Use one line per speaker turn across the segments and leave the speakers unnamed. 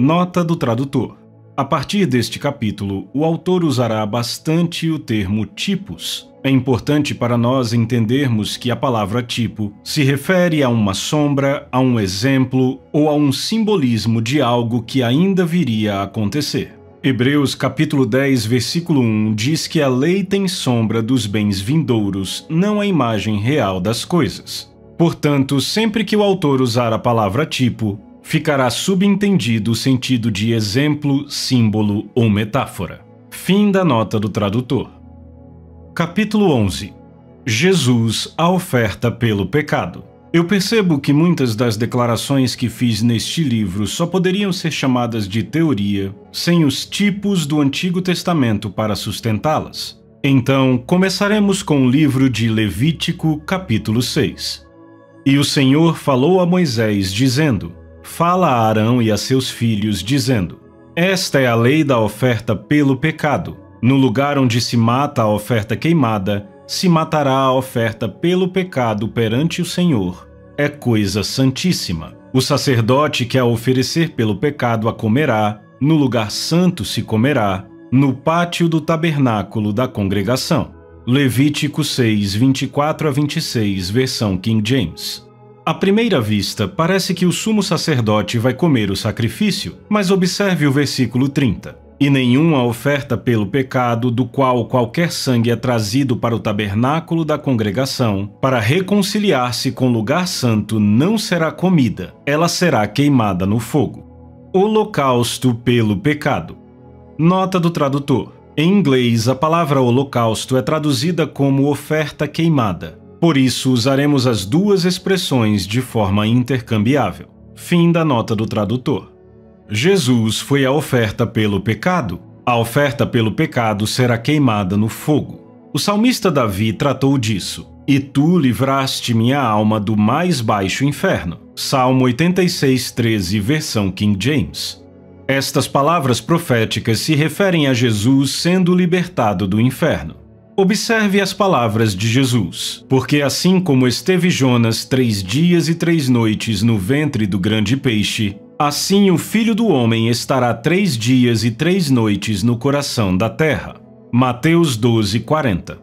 Nota do tradutor. A partir deste capítulo, o autor usará bastante o termo tipos. É importante para nós entendermos que a palavra tipo se refere a uma sombra, a um exemplo ou a um simbolismo de algo que ainda viria a acontecer. Hebreus capítulo 10, versículo 1 diz que a lei tem sombra dos bens vindouros, não a imagem real das coisas. Portanto, sempre que o autor usar a palavra tipo, ficará subentendido o sentido de exemplo, símbolo ou metáfora. Fim da nota do tradutor. Capítulo 11. Jesus, a oferta pelo pecado. Eu percebo que muitas das declarações que fiz neste livro só poderiam ser chamadas de teoria sem os tipos do Antigo Testamento para sustentá-las. Então, começaremos com o livro de Levítico, capítulo 6. E o Senhor falou a Moisés, dizendo: Fala a Arão e a seus filhos, dizendo: Esta é a lei da oferta pelo pecado. No lugar onde se mata a oferta queimada, se matará a oferta pelo pecado perante o Senhor. É coisa santíssima. O sacerdote que a oferecer pelo pecado a comerá, no lugar santo se comerá, no pátio do tabernáculo da congregação. Levítico 6, 24 a 26, versão King James. À primeira vista, parece que o sumo sacerdote vai comer o sacrifício, mas observe o versículo 30. E nenhuma oferta pelo pecado, do qual qualquer sangue é trazido para o tabernáculo da congregação, para reconciliar-se com o lugar santo, não será comida, ela será queimada no fogo. Holocausto pelo pecado. Nota do tradutor. Em inglês, a palavra holocausto é traduzida como oferta queimada. Por isso, usaremos as duas expressões de forma intercambiável. Fim da nota do tradutor. Jesus foi a oferta pelo pecado. A oferta pelo pecado será queimada no fogo. O salmista Davi tratou disso. E tu livraste minha alma do mais baixo inferno. Salmo 86, 13, versão King James. Estas palavras proféticas se referem a Jesus sendo libertado do inferno. Observe as palavras de Jesus. Porque assim como esteve Jonas 3 dias e 3 noites no ventre do grande peixe, assim o Filho do Homem estará 3 dias e 3 noites no coração da terra. Mateus 12, 40.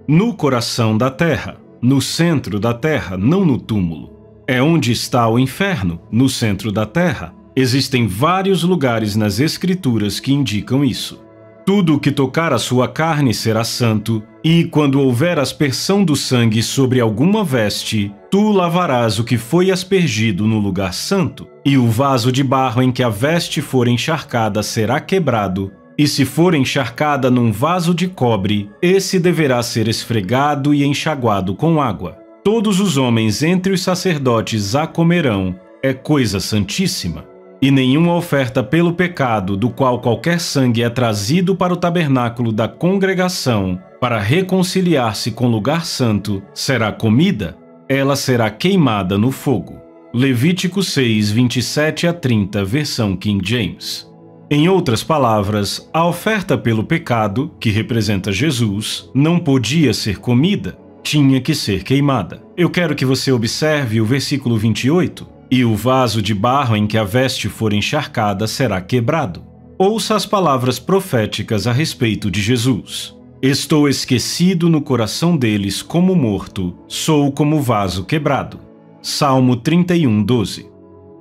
No coração da terra, no centro da terra, não no túmulo. É onde está o inferno, no centro da terra. Existem vários lugares nas Escrituras que indicam isso. Tudo o que tocar a sua carne será santo, e quando houver aspersão do sangue sobre alguma veste, tu lavarás o que foi aspergido no lugar santo, e o vaso de barro em que a veste for encharcada será quebrado, e se for encharcada num vaso de cobre, esse deverá ser esfregado e enxaguado com água. Todos os homens entre os sacerdotes a comerão, é coisa santíssima. E nenhuma oferta pelo pecado, do qual qualquer sangue é trazido para o tabernáculo da congregação, para reconciliar-se com o lugar santo, será comida, ela será queimada no fogo. Levítico 6, 27 a 30, versão King James. Em outras palavras, a oferta pelo pecado, que representa Jesus, não podia ser comida, tinha que ser queimada. Eu quero que você observe o versículo 28. E o vaso de barro em que a veste for encharcada será quebrado. Ouça as palavras proféticas a respeito de Jesus. Estou esquecido no coração deles como morto, sou como vaso quebrado. Salmo 31, 12.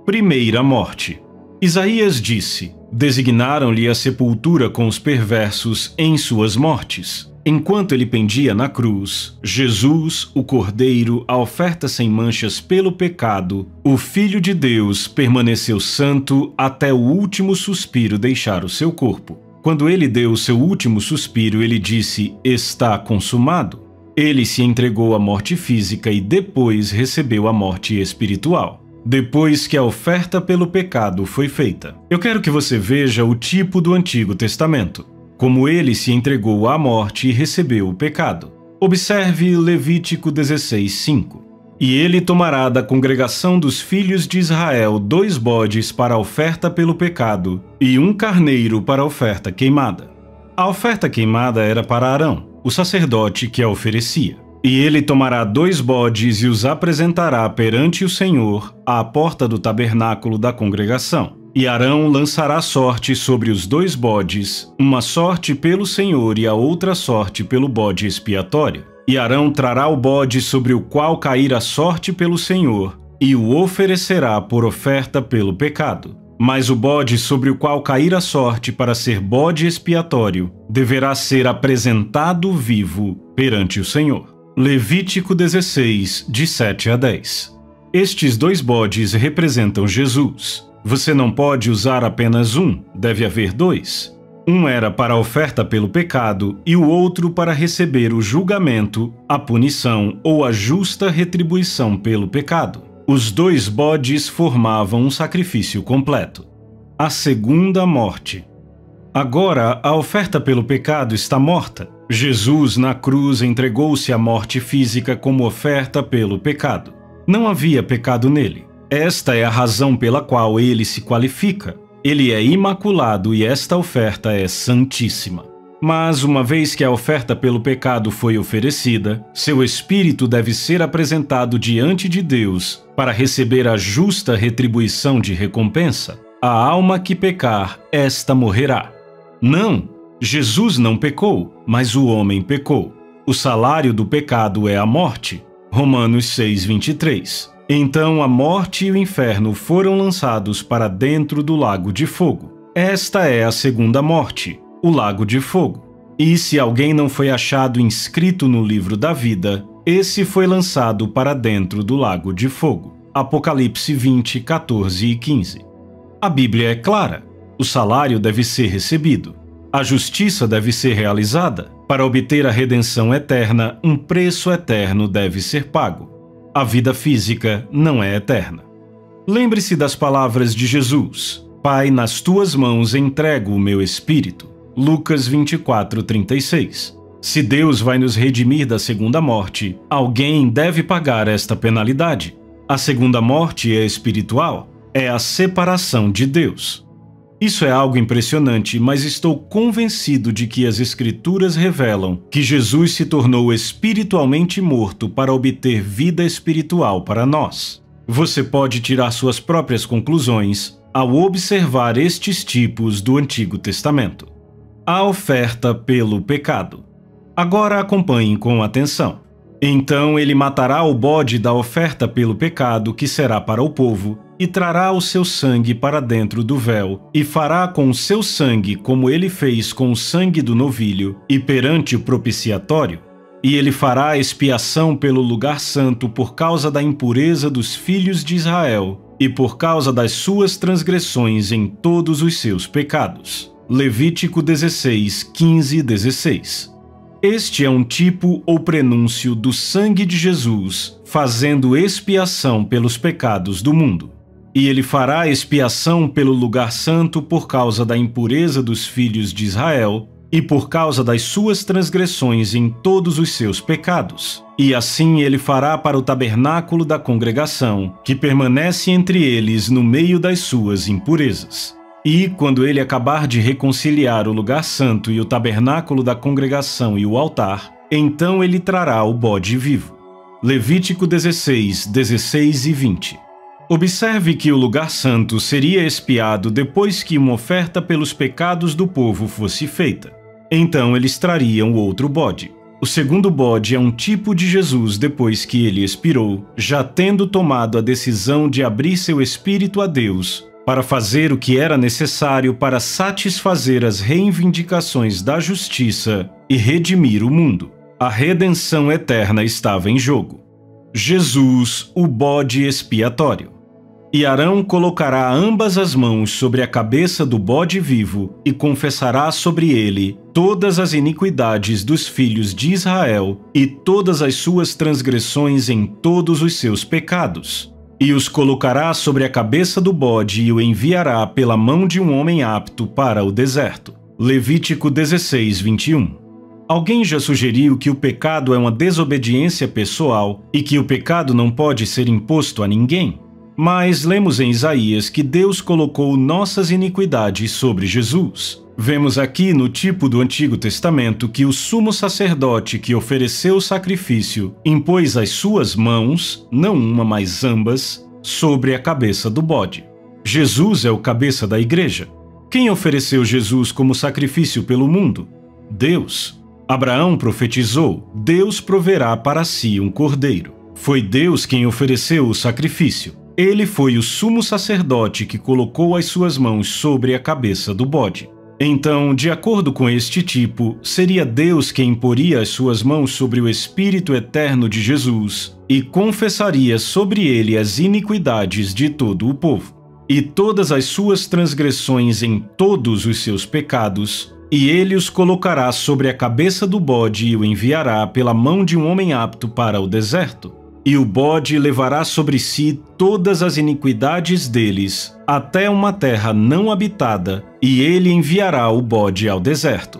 Primeira morte. Isaías disse: designaram-lhe a sepultura com os perversos em suas mortes. Enquanto ele pendia na cruz, Jesus, o Cordeiro, a oferta sem manchas pelo pecado, o Filho de Deus, permaneceu santo até o último suspiro deixar o seu corpo. Quando ele deu o seu último suspiro, ele disse: está consumado. Ele se entregou à morte física e depois recebeu a morte espiritual. Depois que a oferta pelo pecado foi feita. Eu quero que você veja o tipo do Antigo Testamento. Como ele se entregou à morte e recebeu o pecado. Observe Levítico 16, 5. E ele tomará da congregação dos filhos de Israel 2 bodes para a oferta pelo pecado e 1 carneiro para a oferta queimada. A oferta queimada era para Arão, o sacerdote que a oferecia. E ele tomará 2 bodes e os apresentará perante o Senhor à porta do tabernáculo da congregação. E Arão lançará sorte sobre os 2 bodes, uma sorte pelo Senhor e a outra sorte pelo bode expiatório. E Arão trará o bode sobre o qual cair a sorte pelo Senhor, e o oferecerá por oferta pelo pecado. Mas o bode sobre o qual cair a sorte para ser bode expiatório deverá ser apresentado vivo perante o Senhor. Levítico 16, de 7 a 10. Estes 2 bodes representam Jesus. Você não pode usar apenas um, deve haver 2. Um era para a oferta pelo pecado e o outro para receber o julgamento, a punição ou a justa retribuição pelo pecado. Os 2 bodes formavam um sacrifício completo. A segunda morte. Agora, a oferta pelo pecado está morta. Jesus, na cruz, entregou-se à morte física como oferta pelo pecado. Não havia pecado nele. Esta é a razão pela qual ele se qualifica. Ele é imaculado e esta oferta é santíssima. Mas, uma vez que a oferta pelo pecado foi oferecida, seu espírito deve ser apresentado diante de Deus para receber a justa retribuição de recompensa. A alma que pecar, esta morrerá. Não, Jesus não pecou, mas o homem pecou. O salário do pecado é a morte. Romanos 6:23. Então a morte e o inferno foram lançados para dentro do lago de fogo. Esta é a segunda morte, o lago de fogo. E se alguém não foi achado inscrito no livro da vida, esse foi lançado para dentro do lago de fogo. Apocalipse 20, 14 e 15. A Bíblia é clara. O salário deve ser recebido. A justiça deve ser realizada. Para obter a redenção eterna, um preço eterno deve ser pago. A vida física não é eterna. Lembre-se das palavras de Jesus: Pai, nas tuas mãos entrego o meu espírito. Lucas 24:36. Se Deus vai nos redimir da segunda morte, alguém deve pagar esta penalidade. A segunda morte é espiritual, é a separação de Deus. Isso é algo impressionante, mas estou convencido de que as Escrituras revelam que Jesus se tornou espiritualmente morto para obter vida espiritual para nós. Você pode tirar suas próprias conclusões ao observar estes tipos do Antigo Testamento. A oferta pelo pecado. Agora acompanhe com atenção. Então ele matará o bode da oferta pelo pecado, que será para o povo, e trará o seu sangue para dentro do véu, e fará com o seu sangue como ele fez com o sangue do novilho, e perante o propiciatório. E ele fará expiação pelo lugar santo por causa da impureza dos filhos de Israel, e por causa das suas transgressões em todos os seus pecados. Levítico 16, 15 e 16. Este é um tipo ou prenúncio do sangue de Jesus, fazendo expiação pelos pecados do mundo. E ele fará expiação pelo lugar santo por causa da impureza dos filhos de Israel e por causa das suas transgressões em todos os seus pecados. E assim ele fará para o tabernáculo da congregação, que permanece entre eles no meio das suas impurezas. E, quando ele acabar de reconciliar o lugar santo e o tabernáculo da congregação e o altar, então ele trará o bode vivo. Levítico 16, 16 e 20. Observe que o lugar santo seria expiado depois que uma oferta pelos pecados do povo fosse feita. Então eles trariam outro bode. O segundo bode é um tipo de Jesus depois que ele expirou, já tendo tomado a decisão de abrir seu espírito a Deus, para fazer o que era necessário para satisfazer as reivindicações da justiça e redimir o mundo. A redenção eterna estava em jogo. Jesus, o bode expiatório. E Arão colocará ambas as mãos sobre a cabeça do bode vivo e confessará sobre ele todas as iniquidades dos filhos de Israel e todas as suas transgressões em todos os seus pecados. E os colocará sobre a cabeça do bode e o enviará pela mão de um homem apto para o deserto. Levítico 16, 21. Alguém já sugeriu que o pecado é uma desobediência pessoal e que o pecado não pode ser imposto a ninguém? Mas lemos em Isaías que Deus colocou nossas iniquidades sobre Jesus. Vemos aqui no tipo do Antigo Testamento que o sumo sacerdote que ofereceu o sacrifício impôs as suas mãos, não uma, mas ambas, sobre a cabeça do bode. Jesus é o cabeça da igreja. Quem ofereceu Jesus como sacrifício pelo mundo? Deus. Abraão profetizou: Deus proverá para si um cordeiro. Foi Deus quem ofereceu o sacrifício. Ele foi o sumo sacerdote que colocou as suas mãos sobre a cabeça do bode. Então, de acordo com este tipo, seria Deus quem poria as suas mãos sobre o Espírito eterno de Jesus e confessaria sobre ele as iniquidades de todo o povo, e todas as suas transgressões em todos os seus pecados, e ele os colocará sobre a cabeça do bode e o enviará pela mão de um homem apto para o deserto. E o bode levará sobre si todas as iniquidades deles, até uma terra não habitada, e ele enviará o bode ao deserto.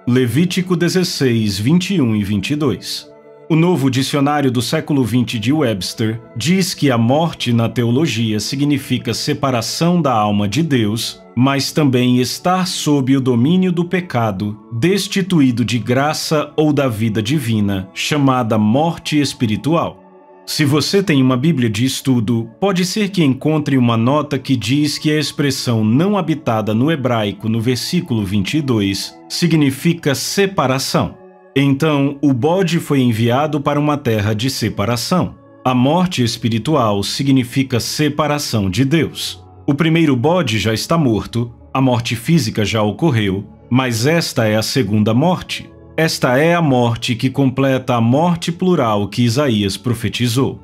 Levítico 16, 21 e 22. O novo dicionário do século XX de Webster diz que a morte na teologia significa separação da alma de Deus, mas também estar sob o domínio do pecado, destituído de graça ou da vida divina, chamada morte espiritual. Se você tem uma Bíblia de estudo, pode ser que encontre uma nota que diz que a expressão não habitada no hebraico no versículo 22 significa separação. Então, o bode foi enviado para uma terra de separação. A morte espiritual significa separação de Deus. O primeiro bode já está morto, a morte física já ocorreu, mas esta é a segunda morte. Esta é a morte que completa a morte plural que Isaías profetizou.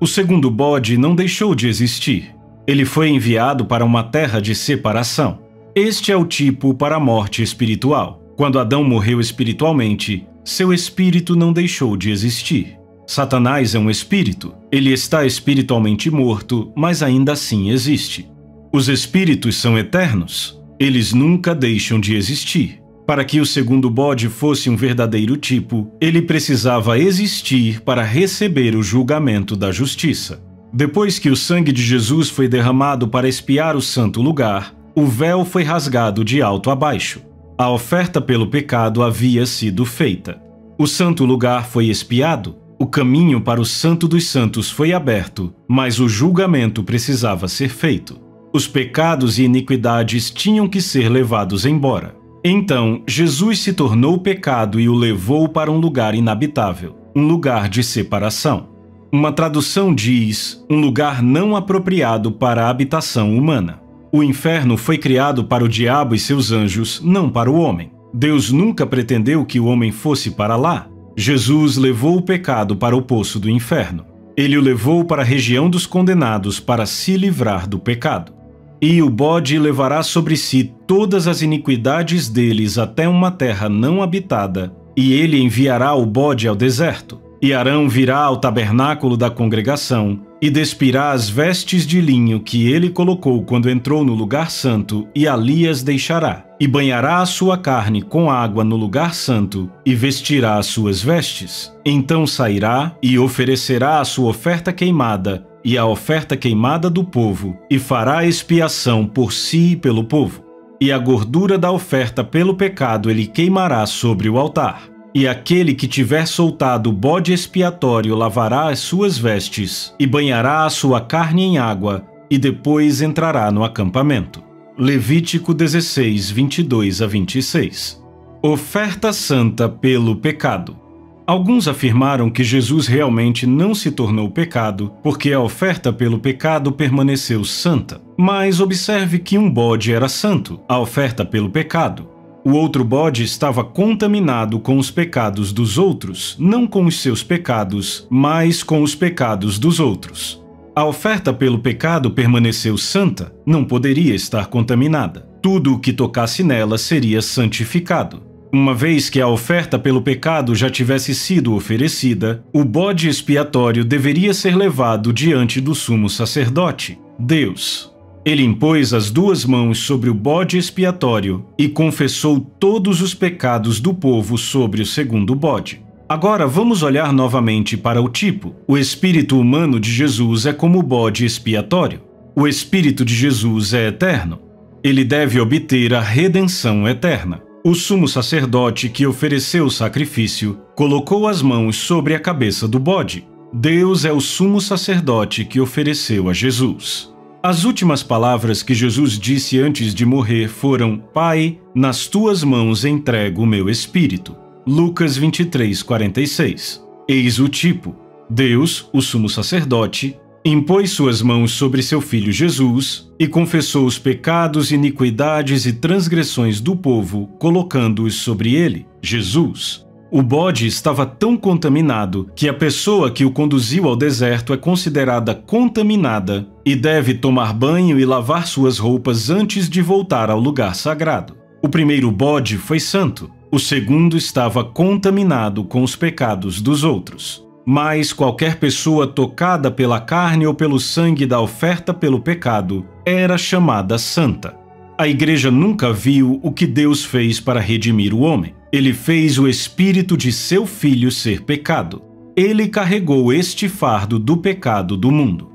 O segundo bode não deixou de existir. Ele foi enviado para uma terra de separação. Este é o tipo para a morte espiritual. Quando Adão morreu espiritualmente, seu espírito não deixou de existir. Satanás é um espírito. Ele está espiritualmente morto, mas ainda assim existe. Os espíritos são eternos. Eles nunca deixam de existir. Para que o segundo bode fosse um verdadeiro tipo, ele precisava existir para receber o julgamento da justiça. Depois que o sangue de Jesus foi derramado para expiar o santo lugar, o véu foi rasgado de alto a baixo. A oferta pelo pecado havia sido feita. O santo lugar foi expiado, o caminho para o Santo dos Santos foi aberto, mas o julgamento precisava ser feito. Os pecados e iniquidades tinham que ser levados embora. Então, Jesus se tornou pecado e o levou para um lugar inabitável, um lugar de separação. Uma tradução diz, um lugar não apropriado para a habitação humana. O inferno foi criado para o diabo e seus anjos, não para o homem. Deus nunca pretendeu que o homem fosse para lá. Jesus levou o pecado para o poço do inferno. Ele o levou para a região dos condenados para se livrar do pecado. E o bode levará sobre si todas as iniquidades deles até uma terra não habitada, e ele enviará o bode ao deserto. E Arão virá ao tabernáculo da congregação, e despirá as vestes de linho que ele colocou quando entrou no lugar santo, e ali as deixará. E banhará a sua carne com água no lugar santo, e vestirá as suas vestes. Então sairá, e oferecerá a sua oferta queimada, e a oferta queimada do povo, e fará expiação por si e pelo povo. E a gordura da oferta pelo pecado ele queimará sobre o altar. E aquele que tiver soltado o bode expiatório lavará as suas vestes, e banhará a sua carne em água, e depois entrará no acampamento. Levítico 16, 22 a 26. Oferta santa pelo pecado. Alguns afirmaram que Jesus realmente não se tornou pecado, porque a oferta pelo pecado permaneceu santa. Mas observe que um bode era santo, a oferta pelo pecado. O outro bode estava contaminado com os pecados dos outros, não com os seus pecados, mas com os pecados dos outros. A oferta pelo pecado permaneceu santa, não poderia estar contaminada. Tudo o que tocasse nela seria santificado. Uma vez que a oferta pelo pecado já tivesse sido oferecida, o bode expiatório deveria ser levado diante do sumo sacerdote, Deus. Ele impôs as duas mãos sobre o bode expiatório e confessou todos os pecados do povo sobre o segundo bode. Agora vamos olhar novamente para o tipo. O espírito humano de Jesus é como o bode expiatório. O espírito de Jesus é eterno. Ele deve obter a redenção eterna. O sumo sacerdote que ofereceu o sacrifício colocou as mãos sobre a cabeça do bode. Deus é o sumo sacerdote que ofereceu a Jesus. As últimas palavras que Jesus disse antes de morrer foram: Pai, nas tuas mãos entrego o meu espírito. Lucas 23:46. Eis o tipo. Deus, o sumo sacerdote, impôs suas mãos sobre seu filho Jesus e confessou os pecados, iniquidades e transgressões do povo, colocando-os sobre ele, Jesus. O bode estava tão contaminado que a pessoa que o conduziu ao deserto é considerada contaminada e deve tomar banho e lavar suas roupas antes de voltar ao lugar sagrado. O primeiro bode foi santo, o segundo estava contaminado com os pecados dos outros. Mas qualquer pessoa tocada pela carne ou pelo sangue da oferta pelo pecado era chamada santa. A igreja nunca viu o que Deus fez para redimir o homem. Ele fez o espírito de seu filho ser pecado. Ele carregou este fardo do pecado do mundo.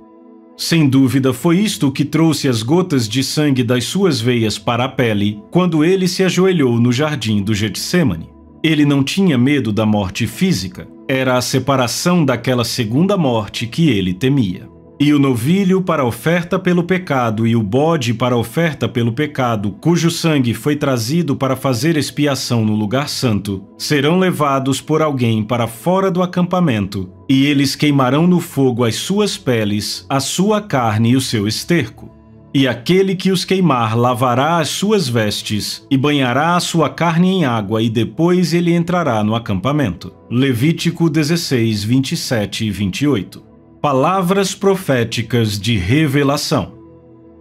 Sem dúvida, foi isto que trouxe as gotas de sangue das suas veias para a pele quando ele se ajoelhou no jardim do Getsêmani. Ele não tinha medo da morte física. Era a separação daquela segunda morte que ele temia. E o novilho para a oferta pelo pecado e o bode para a oferta pelo pecado, cujo sangue foi trazido para fazer expiação no lugar santo, serão levados por alguém para fora do acampamento, e eles queimarão no fogo as suas peles, a sua carne e o seu esterco. E aquele que os queimar lavará as suas vestes e banhará a sua carne em água, e depois ele entrará no acampamento. Levítico 16, 27 e 28. Palavras proféticas de revelação.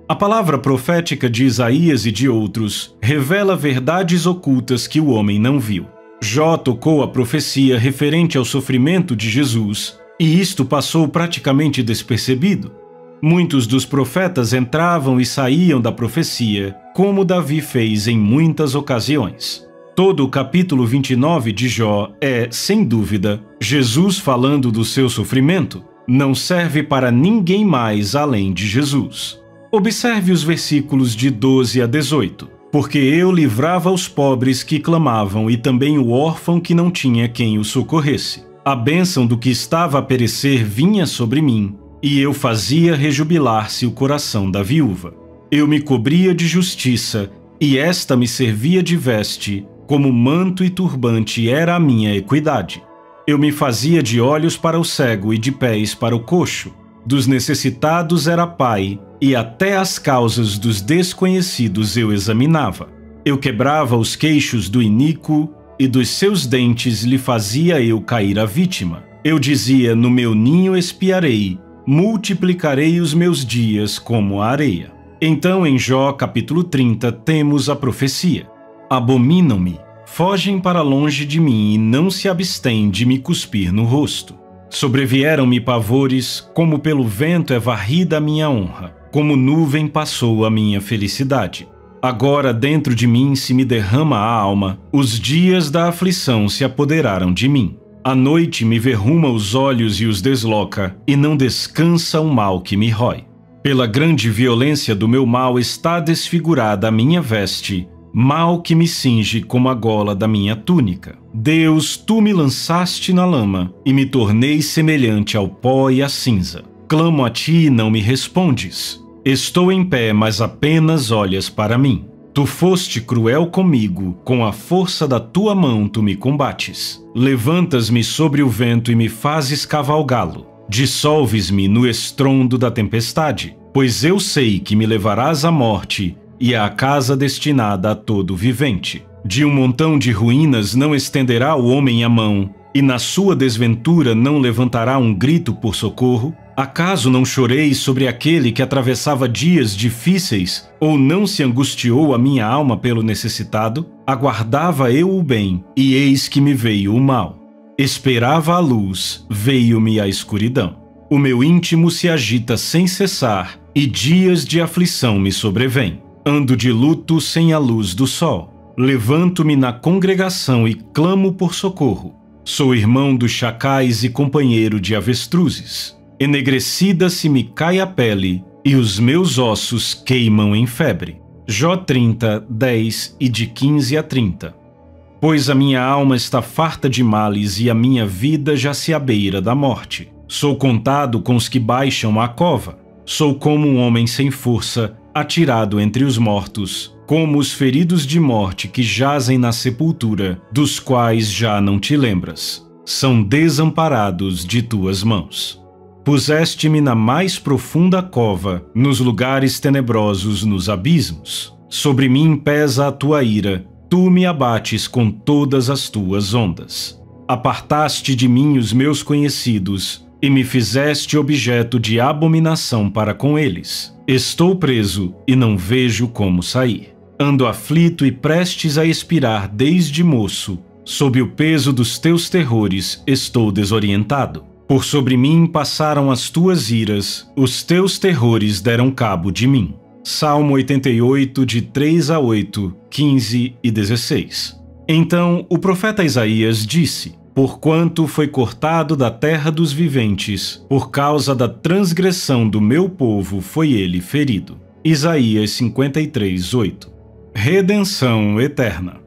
A palavra profética de Isaías e de outros revela verdades ocultas que o homem não viu. Jó tocou a profecia referente ao sofrimento de Jesus, e isto passou praticamente despercebido. Muitos dos profetas entravam e saíam da profecia, como Davi fez em muitas ocasiões. Todo o capítulo 29 de Jó é, sem dúvida, Jesus falando do seu sofrimento. Não serve para ninguém mais além de Jesus. Observe os versículos de 12 a 18. Porque eu livrava os pobres que clamavam e também o órfão que não tinha quem o socorresse. A bênção do que estava a perecer vinha sobre mim, e eu fazia rejubilar-se o coração da viúva. Eu me cobria de justiça, e esta me servia de veste, como manto e turbante era a minha equidade. Eu me fazia de olhos para o cego e de pés para o coxo. Dos necessitados era pai, e até as causas dos desconhecidos eu examinava. Eu quebrava os queixos do iníquo, e dos seus dentes lhe fazia eu cair a vítima. Eu dizia: no meu ninho espiarei, multiplicarei os meus dias como a areia. Então, em Jó capítulo 30, temos a profecia. Abominam-me. Fogem para longe de mim e não se abstêm de me cuspir no rosto. Sobrevieram-me pavores, como pelo vento é varrida a minha honra, como nuvem passou a minha felicidade. Agora dentro de mim se me derrama a alma, os dias da aflição se apoderaram de mim. A noite me verruma os olhos e os desloca, e não descansa o mal que me rói. Pela grande violência do meu mal está desfigurada a minha veste, mal que me cinge como a gola da minha túnica. Deus, tu me lançaste na lama, e me tornei semelhante ao pó e à cinza. Clamo a ti e não me respondes. Estou em pé, mas apenas olhas para mim. Tu foste cruel comigo, com a força da tua mão tu me combates. Levantas-me sobre o vento e me fazes cavalgá-lo. Dissolves-me no estrondo da tempestade, pois eu sei que me levarás à morte, e à casa destinada a todo vivente. De um montão de ruínas não estenderá o homem a mão, e na sua desventura não levantará um grito por socorro? Acaso não chorei sobre aquele que atravessava dias difíceis, ou não se angustiou a minha alma pelo necessitado? Aguardava eu o bem, e eis que me veio o mal. Esperava a luz, veio-me a escuridão. O meu íntimo se agita sem cessar, e dias de aflição me sobrevêm. Ando de luto sem a luz do sol. Levanto-me na congregação e clamo por socorro. Sou irmão dos chacais e companheiro de avestruzes. Enegrecida se me cai a pele, e os meus ossos queimam em febre. Jó 30, 10 e de 15 a 30. Pois a minha alma está farta de males e a minha vida já se abeira da morte. Sou contado com os que baixam à cova. Sou como um homem sem força, atirado entre os mortos, como os feridos de morte que jazem na sepultura, dos quais já não te lembras. São desamparados de tuas mãos. Puseste-me na mais profunda cova, nos lugares tenebrosos, nos abismos. Sobre mim pesa a tua ira, tu me abates com todas as tuas ondas. Apartaste de mim os meus conhecidos, e me fizeste objeto de abominação para com eles. Estou preso e não vejo como sair. Ando aflito e prestes a expirar desde moço. Sob o peso dos teus terrores estou desorientado. Por sobre mim passaram as tuas iras, os teus terrores deram cabo de mim. Salmo 88, de 3 a 8, 15 e 16. Então o profeta Isaías disse: Porquanto foi cortado da terra dos viventes, por causa da transgressão do meu povo foi ele ferido. Isaías 53, 8. Redenção eterna.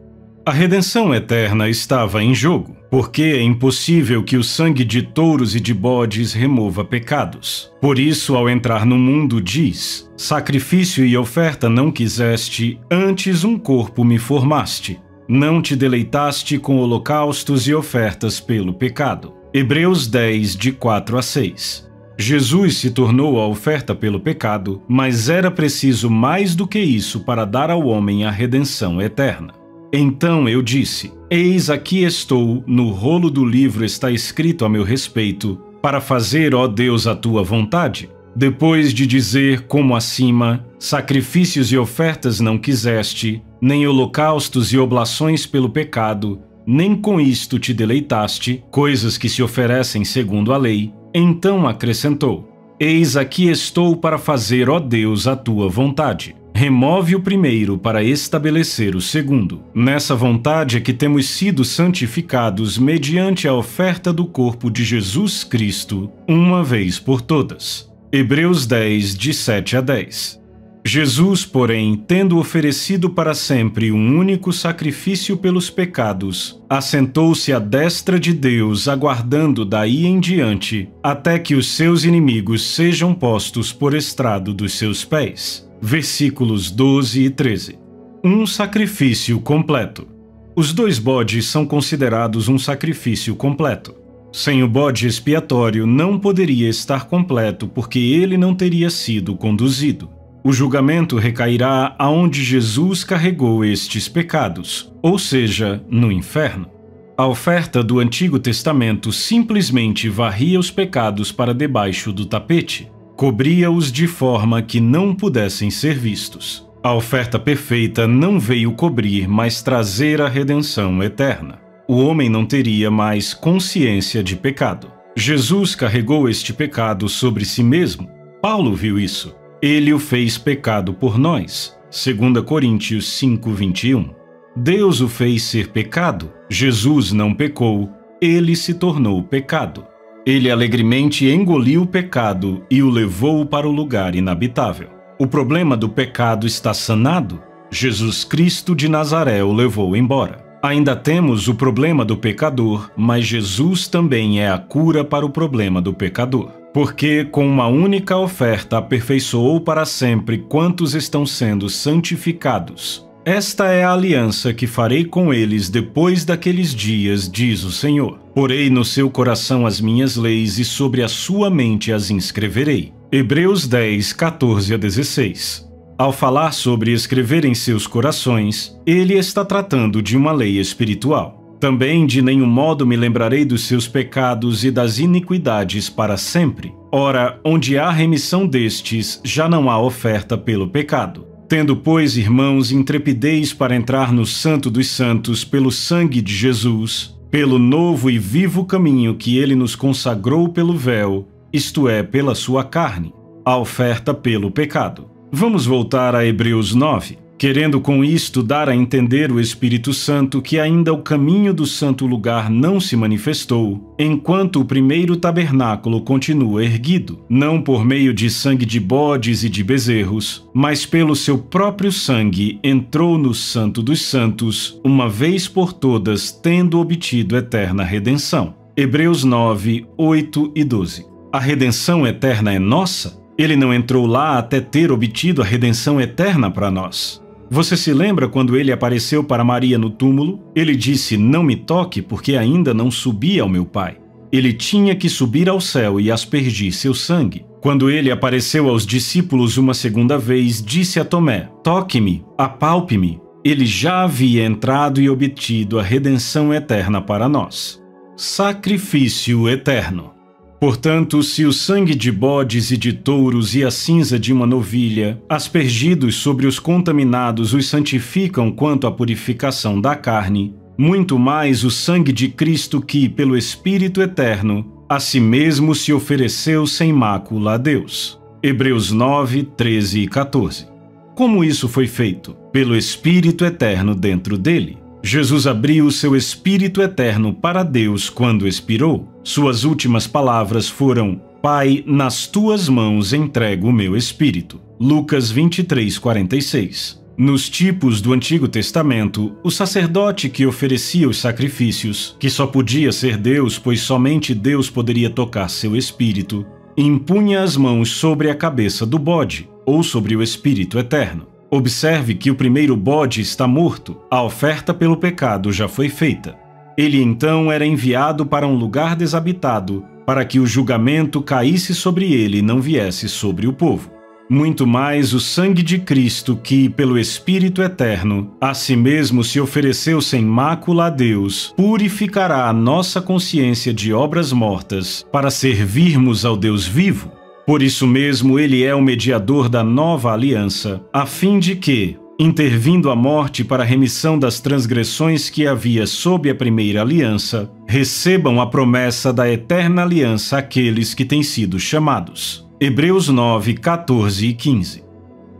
A redenção eterna estava em jogo, porque é impossível que o sangue de touros e de bodes remova pecados. Por isso, ao entrar no mundo, diz: Sacrifício e oferta não quiseste, antes um corpo me formaste. Não te deleitaste com holocaustos e ofertas pelo pecado. Hebreus 10, de 4 a 6. Jesus se tornou a oferta pelo pecado, mas era preciso mais do que isso para dar ao homem a redenção eterna. Então eu disse: Eis aqui estou, no rolo do livro está escrito a meu respeito, para fazer, ó Deus, a tua vontade. Depois de dizer, como acima, sacrifícios e ofertas não quiseste, nem holocaustos e oblações pelo pecado, nem com isto te deleitaste, coisas que se oferecem segundo a lei, então acrescentou: Eis aqui estou para fazer, ó Deus, a tua vontade. Remove o primeiro para estabelecer o segundo. Nessa vontade é que temos sido santificados mediante a oferta do corpo de Jesus Cristo, uma vez por todas. Hebreus 10, de 7 a 10. Jesus, porém, tendo oferecido para sempre um único sacrifício pelos pecados, assentou-se à destra de Deus, aguardando daí em diante, até que os seus inimigos sejam postos por estrado dos seus pés. Versículos 12 e 13. Um sacrifício completo. Os 2 bodes são considerados um sacrifício completo. Sem o bode expiatório não poderia estar completo porque ele não teria sido conduzido. O julgamento recairá aonde Jesus carregou estes pecados, ou seja, no inferno. A oferta do Antigo Testamento simplesmente varria os pecados para debaixo do tapete. Cobria-os de forma que não pudessem ser vistos. A oferta perfeita não veio cobrir, mas trazer a redenção eterna. O homem não teria mais consciência de pecado. Jesus carregou este pecado sobre si mesmo. Paulo viu isso. Ele o fez pecado por nós. 2 Coríntios 5, 21. Deus o fez ser pecado. Jesus não pecou. Ele se tornou pecado. Ele alegremente engoliu o pecado e o levou para o lugar inabitável. O problema do pecado está sanado. Jesus Cristo de Nazaré o levou embora. Ainda temos o problema do pecador, mas Jesus também é a cura para o problema do pecador. Porque com uma única oferta aperfeiçoou para sempre quantos estão sendo santificados. Esta é a aliança que farei com eles depois daqueles dias, diz o Senhor. Porei no seu coração as minhas leis e sobre a sua mente as inscreverei. Hebreus 10, 14 a 16. Ao falar sobre escrever em seus corações, ele está tratando de uma lei espiritual. Também de nenhum modo me lembrarei dos seus pecados e das iniquidades para sempre. Ora, onde há remissão destes, já não há oferta pelo pecado. Tendo, pois, irmãos, intrepidez para entrar no Santo dos Santos pelo sangue de Jesus, pelo novo e vivo caminho que ele nos consagrou pelo véu, isto é, pela sua carne, a oferta pelo pecado. Vamos voltar a Hebreus 9, querendo com isto dar a entender o Espírito Santo que ainda o caminho do santo lugar não se manifestou, enquanto o primeiro tabernáculo continua erguido, não por meio de sangue de bodes e de bezerros, mas pelo seu próprio sangue entrou no Santo dos Santos, uma vez por todas, tendo obtido eterna redenção. Hebreus 9, 8 e 12. A redenção eterna é nossa? Ele não entrou lá até ter obtido a redenção eterna para nós. Você se lembra quando ele apareceu para Maria no túmulo? Ele disse: "Não me toque, porque ainda não subi ao meu Pai." Ele tinha que subir ao céu e aspergir seu sangue. Quando ele apareceu aos discípulos uma segunda vez, disse a Tomé: "Toque-me, apalpe-me." Ele já havia entrado e obtido a redenção eterna para nós. Sacrifício eterno. Portanto, se o sangue de bodes e de touros e a cinza de uma novilha, aspergidos sobre os contaminados, os santificam quanto à purificação da carne, muito mais o sangue de Cristo que, pelo Espírito eterno, a si mesmo se ofereceu sem mácula a Deus. Hebreus 9, 13 e 14. Como isso foi feito? Pelo Espírito eterno dentro dele. Jesus abriu o seu Espírito eterno para Deus quando expirou. Suas últimas palavras foram: "Pai, nas tuas mãos entrego o meu espírito." Lucas 23, 46. Nos tipos do Antigo Testamento, o sacerdote que oferecia os sacrifícios, que só podia ser Deus, pois somente Deus poderia tocar seu espírito, impunha as mãos sobre a cabeça do bode, ou sobre o Espírito eterno. Observe que o primeiro bode está morto, a oferta pelo pecado já foi feita. Ele então era enviado para um lugar desabitado, para que o julgamento caísse sobre ele e não viesse sobre o povo. Muito mais o sangue de Cristo que, pelo Espírito eterno, a si mesmo se ofereceu sem mácula a Deus, purificará a nossa consciência de obras mortas para servirmos ao Deus vivo. Por isso mesmo ele é o mediador da nova aliança, a fim de que, intervindo a morte para a remissão das transgressões que havia sob a primeira aliança, recebam a promessa da eterna aliança aqueles que têm sido chamados. Hebreus 9, 14 e 15.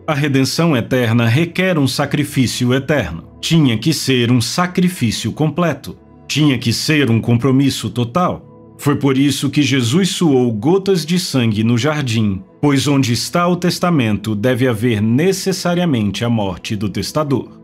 A redenção eterna requer um sacrifício eterno. Tinha que ser um sacrifício completo. Tinha que ser um compromisso total. Foi por isso que Jesus suou gotas de sangue no jardim, pois onde está o testamento deve haver necessariamente a morte do testador.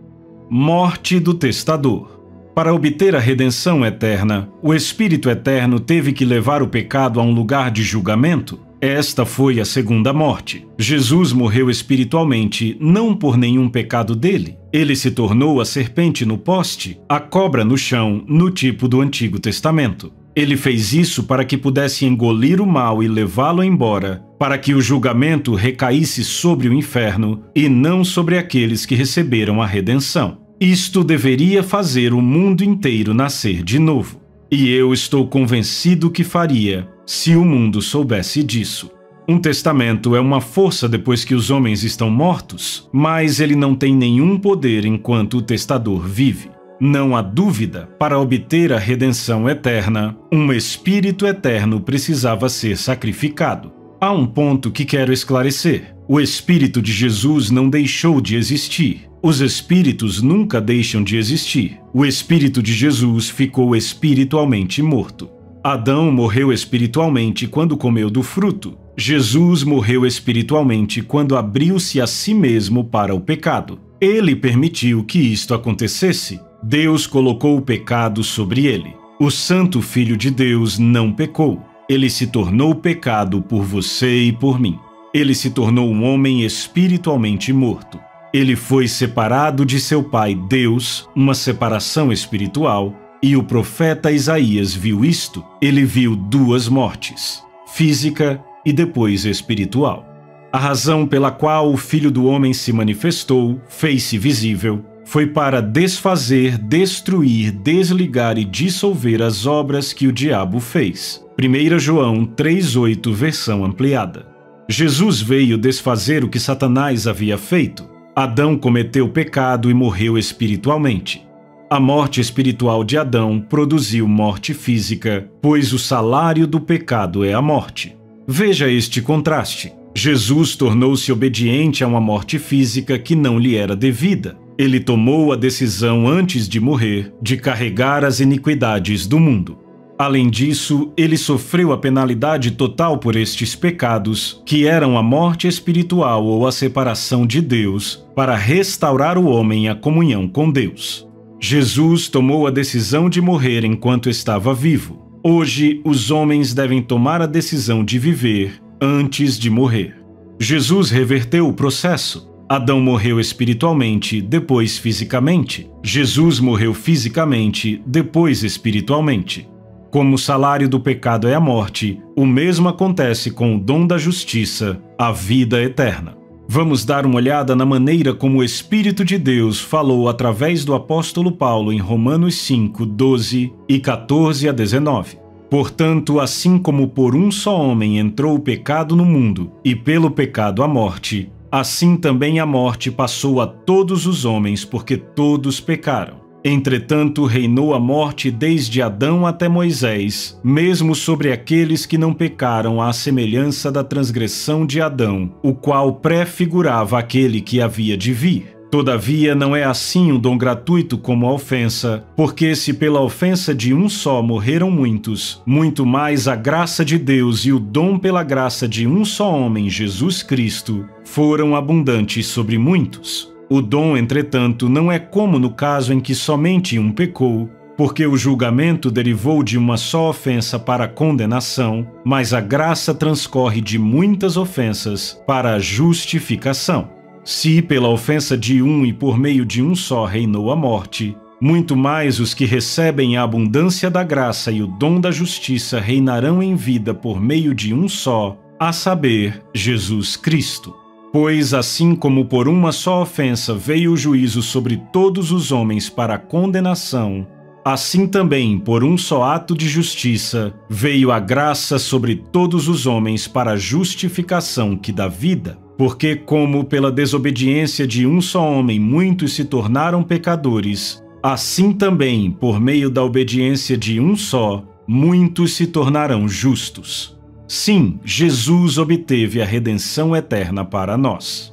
Morte do testador. Para obter a redenção eterna, o Espírito eterno teve que levar o pecado a um lugar de julgamento. Esta foi a segunda morte. Jesus morreu espiritualmente, não por nenhum pecado dele. Ele se tornou a serpente no poste, a cobra no chão, no tipo do Antigo Testamento. Ele fez isso para que pudesse engolir o mal e levá-lo embora, para que o julgamento recaísse sobre o inferno e não sobre aqueles que receberam a redenção. Isto deveria fazer o mundo inteiro nascer de novo. E eu estou convencido que faria, se o mundo soubesse disso. Um testamento é uma força depois que os homens estão mortos, mas ele não tem nenhum poder enquanto o testador vive. Não há dúvida, para obter a redenção eterna, um Espírito eterno precisava ser sacrificado. Há um ponto que quero esclarecer. O Espírito de Jesus não deixou de existir. Os espíritos nunca deixam de existir. O Espírito de Jesus ficou espiritualmente morto. Adão morreu espiritualmente quando comeu do fruto. Jesus morreu espiritualmente quando abriu-se a si mesmo para o pecado. Ele permitiu que isto acontecesse. Deus colocou o pecado sobre ele. O Santo Filho de Deus não pecou. Ele se tornou pecado por você e por mim. Ele se tornou um homem espiritualmente morto. Ele foi separado de seu pai Deus, uma separação espiritual, e o profeta Isaías viu isto. Ele viu duas mortes, física e depois espiritual. A razão pela qual o Filho do Homem se manifestou, fez-se visível, foi para desfazer, destruir, desligar e dissolver as obras que o diabo fez. 1 João 3,8, versão ampliada. Jesus veio desfazer o que Satanás havia feito. Adão cometeu pecado e morreu espiritualmente. A morte espiritual de Adão produziu morte física, pois o salário do pecado é a morte. Veja este contraste. Jesus tornou-se obediente a uma morte física que não lhe era devida. Ele tomou a decisão antes de morrer de carregar as iniquidades do mundo. Além disso, ele sofreu a penalidade total por estes pecados, que eram a morte espiritual ou a separação de Deus, para restaurar o homem à comunhão com Deus. Jesus tomou a decisão de morrer enquanto estava vivo. Hoje, os homens devem tomar a decisão de viver antes de morrer. Jesus reverteu o processo. Adão morreu espiritualmente, depois fisicamente. Jesus morreu fisicamente, depois espiritualmente. Como o salário do pecado é a morte, o mesmo acontece com o dom da justiça, a vida eterna. Vamos dar uma olhada na maneira como o Espírito de Deus falou através do apóstolo Paulo em Romanos 5, 12 e 14 a 19. Portanto, assim como por um só homem entrou o pecado no mundo, e pelo pecado a morte, assim também a morte passou a todos os homens, porque todos pecaram. Entretanto, reinou a morte desde Adão até Moisés, mesmo sobre aqueles que não pecaram à semelhança da transgressão de Adão, o qual prefigurava aquele que havia de vir. Todavia, não é assim um dom gratuito como a ofensa, porque se pela ofensa de um só morreram muitos, muito mais a graça de Deus e o dom pela graça de um só homem, Jesus Cristo, foram abundantes sobre muitos. O dom, entretanto, não é como no caso em que somente um pecou, porque o julgamento derivou de uma só ofensa para a condenação, mas a graça transcorre de muitas ofensas para a justificação. Se pela ofensa de um e por meio de um só reinou a morte, muito mais os que recebem a abundância da graça e o dom da justiça reinarão em vida por meio de um só, a saber, Jesus Cristo. Pois assim como por uma só ofensa veio o juízo sobre todos os homens para a condenação, assim também por um só ato de justiça veio a graça sobre todos os homens para a justificação que dá vida. Porque como pela desobediência de um só homem muitos se tornaram pecadores, assim também por meio da obediência de um só, muitos se tornarão justos. Sim, Jesus obteve a redenção eterna para nós.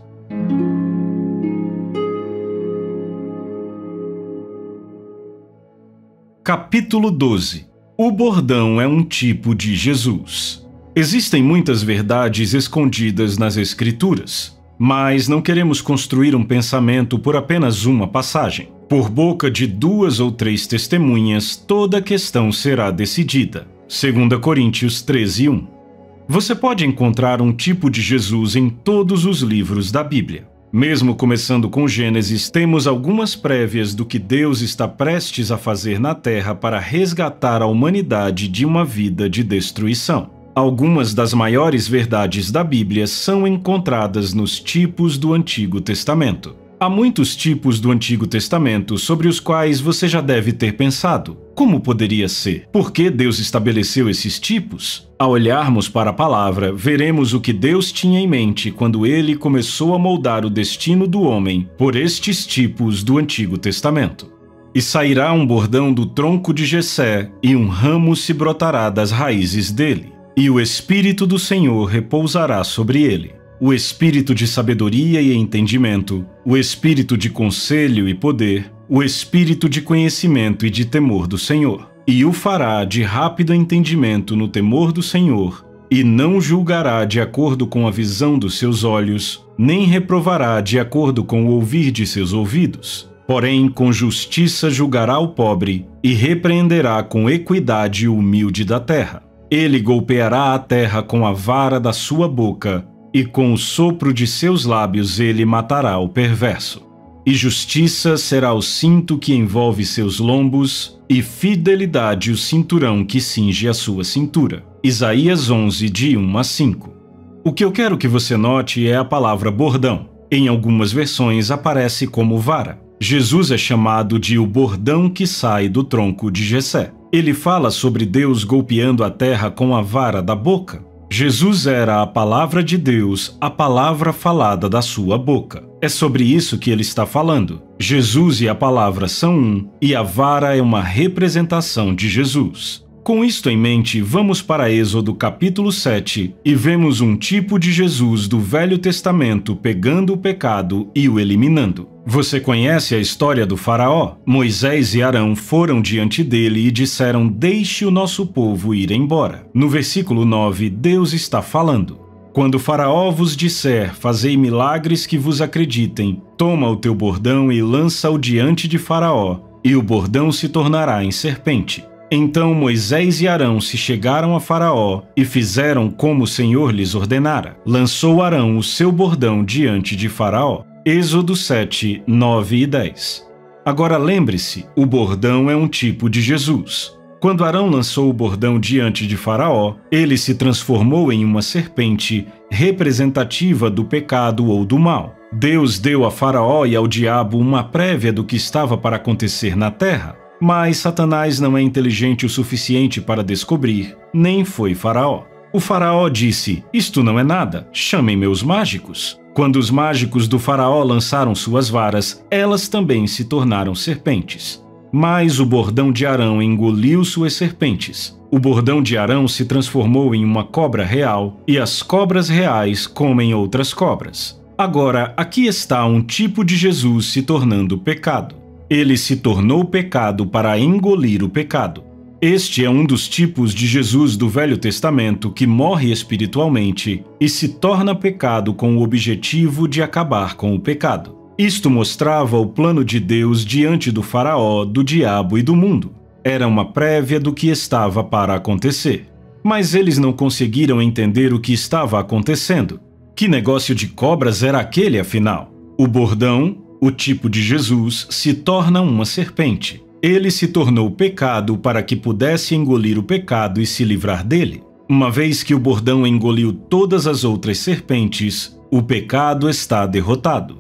Capítulo 12. O bordão é um tipo de Jesus. Existem muitas verdades escondidas nas Escrituras, mas não queremos construir um pensamento por apenas uma passagem. Por boca de 2 ou 3 testemunhas, toda a questão será decidida. 2 Coríntios 13, 1. Você pode encontrar um tipo de Jesus em todos os livros da Bíblia. Mesmo começando com Gênesis, temos algumas prévias do que Deus está prestes a fazer na Terra para resgatar a humanidade de uma vida de destruição. Algumas das maiores verdades da Bíblia são encontradas nos tipos do Antigo Testamento. Há muitos tipos do Antigo Testamento sobre os quais você já deve ter pensado. Como poderia ser? Por que Deus estabeleceu esses tipos? Ao olharmos para a palavra, veremos o que Deus tinha em mente quando ele começou a moldar o destino do homem por estes tipos do Antigo Testamento. E sairá um bordão do tronco de Jessé, e um ramo se brotará das raízes dele. E o Espírito do Senhor repousará sobre ele. O espírito de sabedoria e entendimento, o espírito de conselho e poder, o espírito de conhecimento e de temor do Senhor. E o fará de rápido entendimento no temor do Senhor, e não julgará de acordo com a visão dos seus olhos, nem reprovará de acordo com o ouvir de seus ouvidos. Porém, com justiça julgará o pobre, e repreenderá com equidade o humilde da terra. Ele golpeará a terra com a vara da sua boca, e com o sopro de seus lábios ele matará o perverso. E justiça será o cinto que envolve seus lombos, e fidelidade o cinturão que cinge a sua cintura. Isaías 11, de 1 a 5. O que eu quero que você note é a palavra bordão. Em algumas versões aparece como vara. Jesus é chamado de o bordão que sai do tronco de Jessé. Ele fala sobre Deus golpeando a terra com a vara da boca. Jesus era a palavra de Deus, a palavra falada da sua boca. É sobre isso que ele está falando. Jesus e a palavra são um, e a vara é uma representação de Jesus. Com isto em mente, vamos para Êxodo capítulo 7 e vemos um tipo de Jesus do Velho Testamento pegando o pecado e o eliminando. Você conhece a história do faraó? Moisés e Arão foram diante dele e disseram: "Deixe o nosso povo ir embora." No versículo 9, Deus está falando: "Quando o faraó vos disser, fazei milagres que vos acreditem, toma o teu bordão e lança-o diante de faraó, e o bordão se tornará em serpente." Então Moisés e Arão se chegaram a Faraó e fizeram como o Senhor lhes ordenara. Lançou Arão o seu bordão diante de Faraó. Êxodo 7, 9 e 10. Agora lembre-se, o bordão é um tipo de Jesus. Quando Arão lançou o bordão diante de Faraó, ele se transformou em uma serpente representativa do pecado ou do mal. Deus deu a Faraó e ao diabo uma prévia do que estava para acontecer na terra. Mas Satanás não é inteligente o suficiente para descobrir, nem foi Faraó. O Faraó disse: "Isto não é nada, chamem meus mágicos." Quando os mágicos do Faraó lançaram suas varas, elas também se tornaram serpentes. Mas o bordão de Arão engoliu suas serpentes. O bordão de Arão se transformou em uma cobra real, e as cobras reais comem outras cobras. Agora, aqui está um tipo de Jesus se tornando pecado. Ele se tornou pecado para engolir o pecado. Este é um dos tipos de Jesus do Velho Testamento que morre espiritualmente e se torna pecado com o objetivo de acabar com o pecado. Isto mostrava o plano de Deus diante do Faraó, do diabo e do mundo. Era uma prévia do que estava para acontecer. Mas eles não conseguiram entender o que estava acontecendo. Que negócio de cobras era aquele, afinal? O bordão, o tipo de Jesus, se torna uma serpente. Ele se tornou pecado para que pudesse engolir o pecado e se livrar dele. Uma vez que o bordão engoliu todas as outras serpentes, o pecado está derrotado.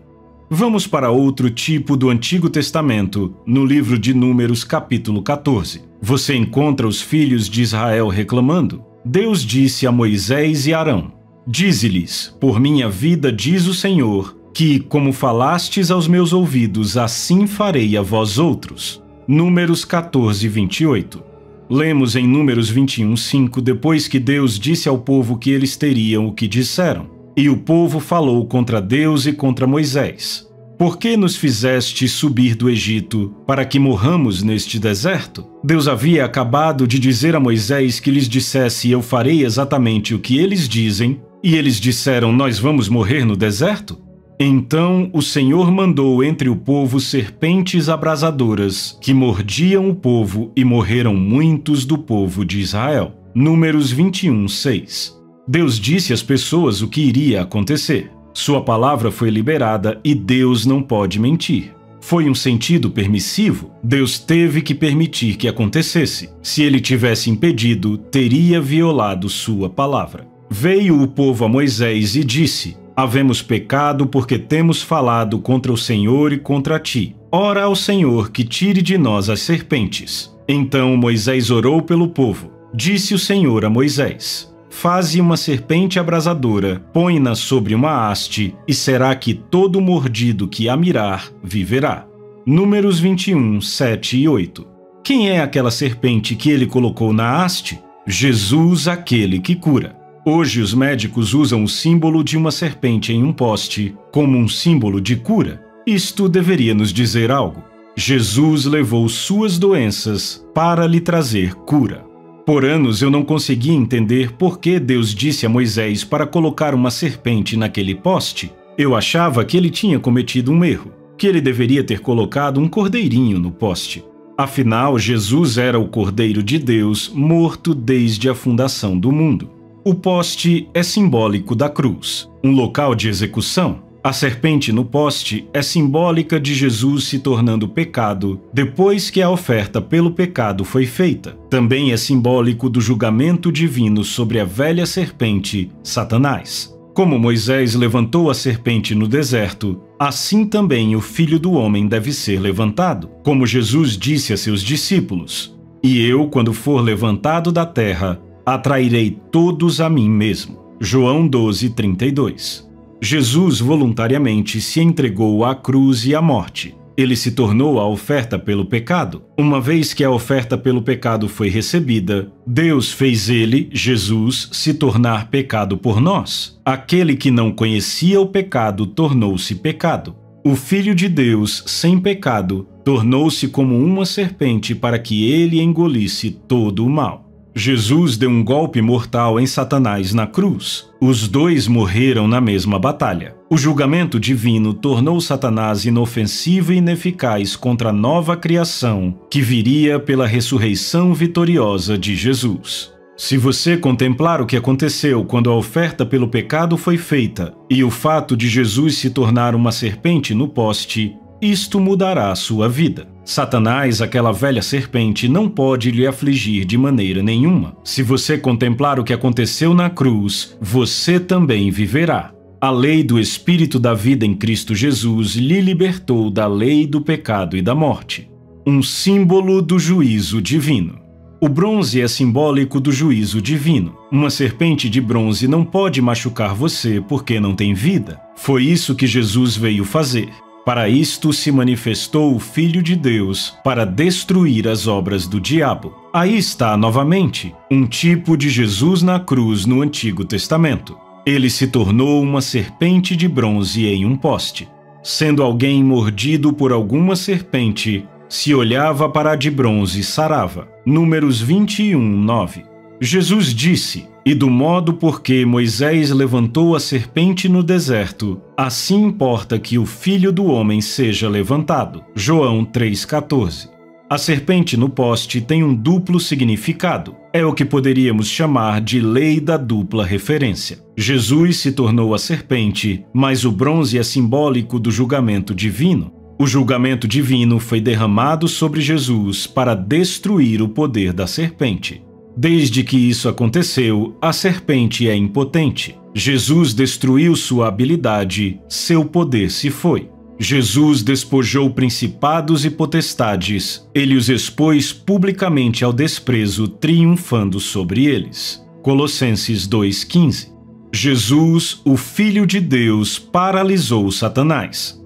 Vamos para outro tipo do Antigo Testamento, no livro de Números, capítulo 14. Você encontra os filhos de Israel reclamando. Deus disse a Moisés e Arão: "Dize-lhes, por minha vida diz o Senhor, que, como falastes aos meus ouvidos, assim farei a vós outros." Números 14, 28. Lemos em Números 21, 5, depois que Deus disse ao povo que eles teriam o que disseram. E o povo falou contra Deus e contra Moisés: "Por que nos fizeste subir do Egito, para que morramos neste deserto?" Deus havia acabado de dizer a Moisés que lhes dissesse: "Eu farei exatamente o que eles dizem", e eles disseram: "Nós vamos morrer no deserto?" Então o Senhor mandou entre o povo serpentes abrasadoras, que mordiam o povo, e morreram muitos do povo de Israel. Números 21, 6. Deus disse às pessoas o que iria acontecer. Sua palavra foi liberada e Deus não pode mentir. Foi um sentido permissivo. Deus teve que permitir que acontecesse. Se ele tivesse impedido, teria violado sua palavra. Veio o povo a Moisés e disse: "Havemos pecado porque temos falado contra o Senhor e contra ti. Ora ao Senhor que tire de nós as serpentes." Então Moisés orou pelo povo. Disse o Senhor a Moisés: "Faze uma serpente abrasadora, põe-na sobre uma haste, e será que todo mordido que a mirar viverá." Números 21, 7 e 8. Quem é aquela serpente que ele colocou na haste? Jesus, aquele que cura. Hoje os médicos usam o símbolo de uma serpente em um poste como um símbolo de cura. Isto deveria nos dizer algo. Jesus levou suas doenças para lhe trazer cura. Por anos eu não conseguia entender por que Deus disse a Moisés para colocar uma serpente naquele poste. Eu achava que ele tinha cometido um erro, que ele deveria ter colocado um cordeirinho no poste. Afinal, Jesus era o Cordeiro de Deus, morto desde a fundação do mundo. O poste é simbólico da cruz, um local de execução. A serpente no poste é simbólica de Jesus se tornando pecado depois que a oferta pelo pecado foi feita. Também é simbólico do julgamento divino sobre a velha serpente, Satanás. Como Moisés levantou a serpente no deserto, assim também o Filho do Homem deve ser levantado. Como Jesus disse a seus discípulos: "E eu, quando for levantado da terra, atrairei todos a mim mesmo." João 12, 32. Jesus voluntariamente se entregou à cruz e à morte. Ele se tornou a oferta pelo pecado. Uma vez que a oferta pelo pecado foi recebida, Deus fez ele, Jesus, se tornar pecado por nós. Aquele que não conhecia o pecado tornou-se pecado. O Filho de Deus, sem pecado, tornou-se como uma serpente para que ele engolisse todo o mal. Jesus deu um golpe mortal em Satanás na cruz. Os dois morreram na mesma batalha. O julgamento divino tornou Satanás inofensivo e ineficaz contra a nova criação que viria pela ressurreição vitoriosa de Jesus. Se você contemplar o que aconteceu quando a oferta pelo pecado foi feita e o fato de Jesus se tornar uma serpente no poste, isto mudará a sua vida. Satanás, aquela velha serpente, não pode lhe afligir de maneira nenhuma. Se você contemplar o que aconteceu na cruz, você também viverá. A lei do Espírito da vida em Cristo Jesus lhe libertou da lei do pecado e da morte. Um símbolo do juízo divino. O bronze é simbólico do juízo divino. Uma serpente de bronze não pode machucar você porque não tem vida. Foi isso que Jesus veio fazer. Para isto se manifestou o Filho de Deus, para destruir as obras do diabo. Aí está, novamente, um tipo de Jesus na cruz no Antigo Testamento. Ele se tornou uma serpente de bronze em um poste. Sendo alguém mordido por alguma serpente, se olhava para a de bronze e sarava. Números 21:9. Jesus disse: "E do modo por que Moisés levantou a serpente no deserto, assim importa que o Filho do Homem seja levantado." João 3,14. A serpente no poste tem um duplo significado. É o que poderíamos chamar de lei da dupla referência. Jesus se tornou a serpente, mas o bronze é simbólico do julgamento divino. O julgamento divino foi derramado sobre Jesus para destruir o poder da serpente. Desde que isso aconteceu, a serpente é impotente. Jesus destruiu sua habilidade, seu poder se foi. Jesus despojou principados e potestades. Ele os expôs publicamente ao desprezo, triunfando sobre eles. Colossenses 2,15. Jesus, o Filho de Deus, paralisou Satanás.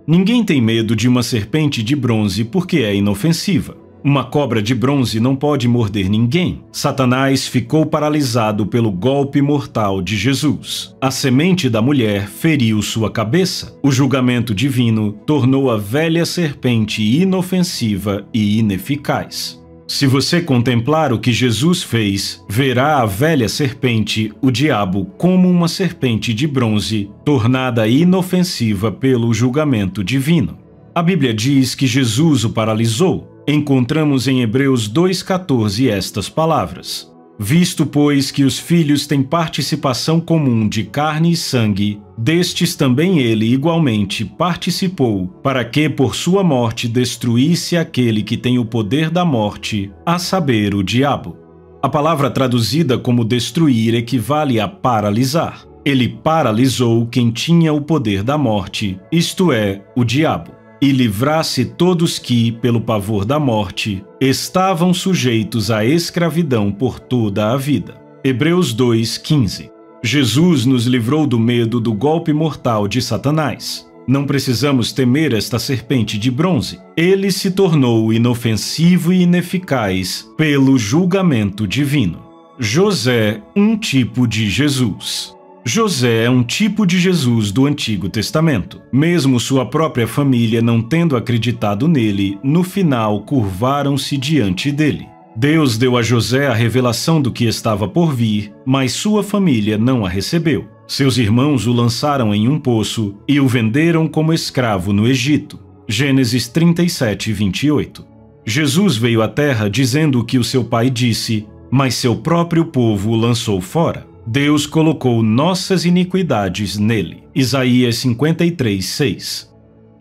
Ninguém tem medo de uma serpente de bronze porque é inofensiva. Uma cobra de bronze não pode morder ninguém. Satanás ficou paralisado pelo golpe mortal de Jesus. A semente da mulher feriu sua cabeça. O julgamento divino tornou a velha serpente inofensiva e ineficaz. Se você contemplar o que Jesus fez, verá a velha serpente, o diabo, como uma serpente de bronze, tornada inofensiva pelo julgamento divino. A Bíblia diz que Jesus o paralisou. Encontramos em Hebreus 2,14 estas palavras: "Visto, pois, que os filhos têm participação comum de carne e sangue, destes também ele igualmente participou, para que por sua morte destruísse aquele que tem o poder da morte, a saber, o diabo." A palavra traduzida como destruir equivale a paralisar. Ele paralisou quem tinha o poder da morte, isto é, o diabo, e livrasse todos que, pelo pavor da morte, estavam sujeitos à escravidão por toda a vida. Hebreus 2,15. Jesus nos livrou do medo do golpe mortal de Satanás. Não precisamos temer esta serpente de bronze. Ele se tornou inofensivo e ineficaz pelo julgamento divino. José, um tipo de Jesus. José é um tipo de Jesus do Antigo Testamento. Mesmo sua própria família não tendo acreditado nele, no final curvaram-se diante dele. Deus deu a José a revelação do que estava por vir, mas sua família não a recebeu. Seus irmãos o lançaram em um poço e o venderam como escravo no Egito. Gênesis 37:28. Jesus veio à terra dizendo o que o seu pai disse, mas seu próprio povo o lançou fora. Deus colocou nossas iniquidades nele. Isaías 53:6.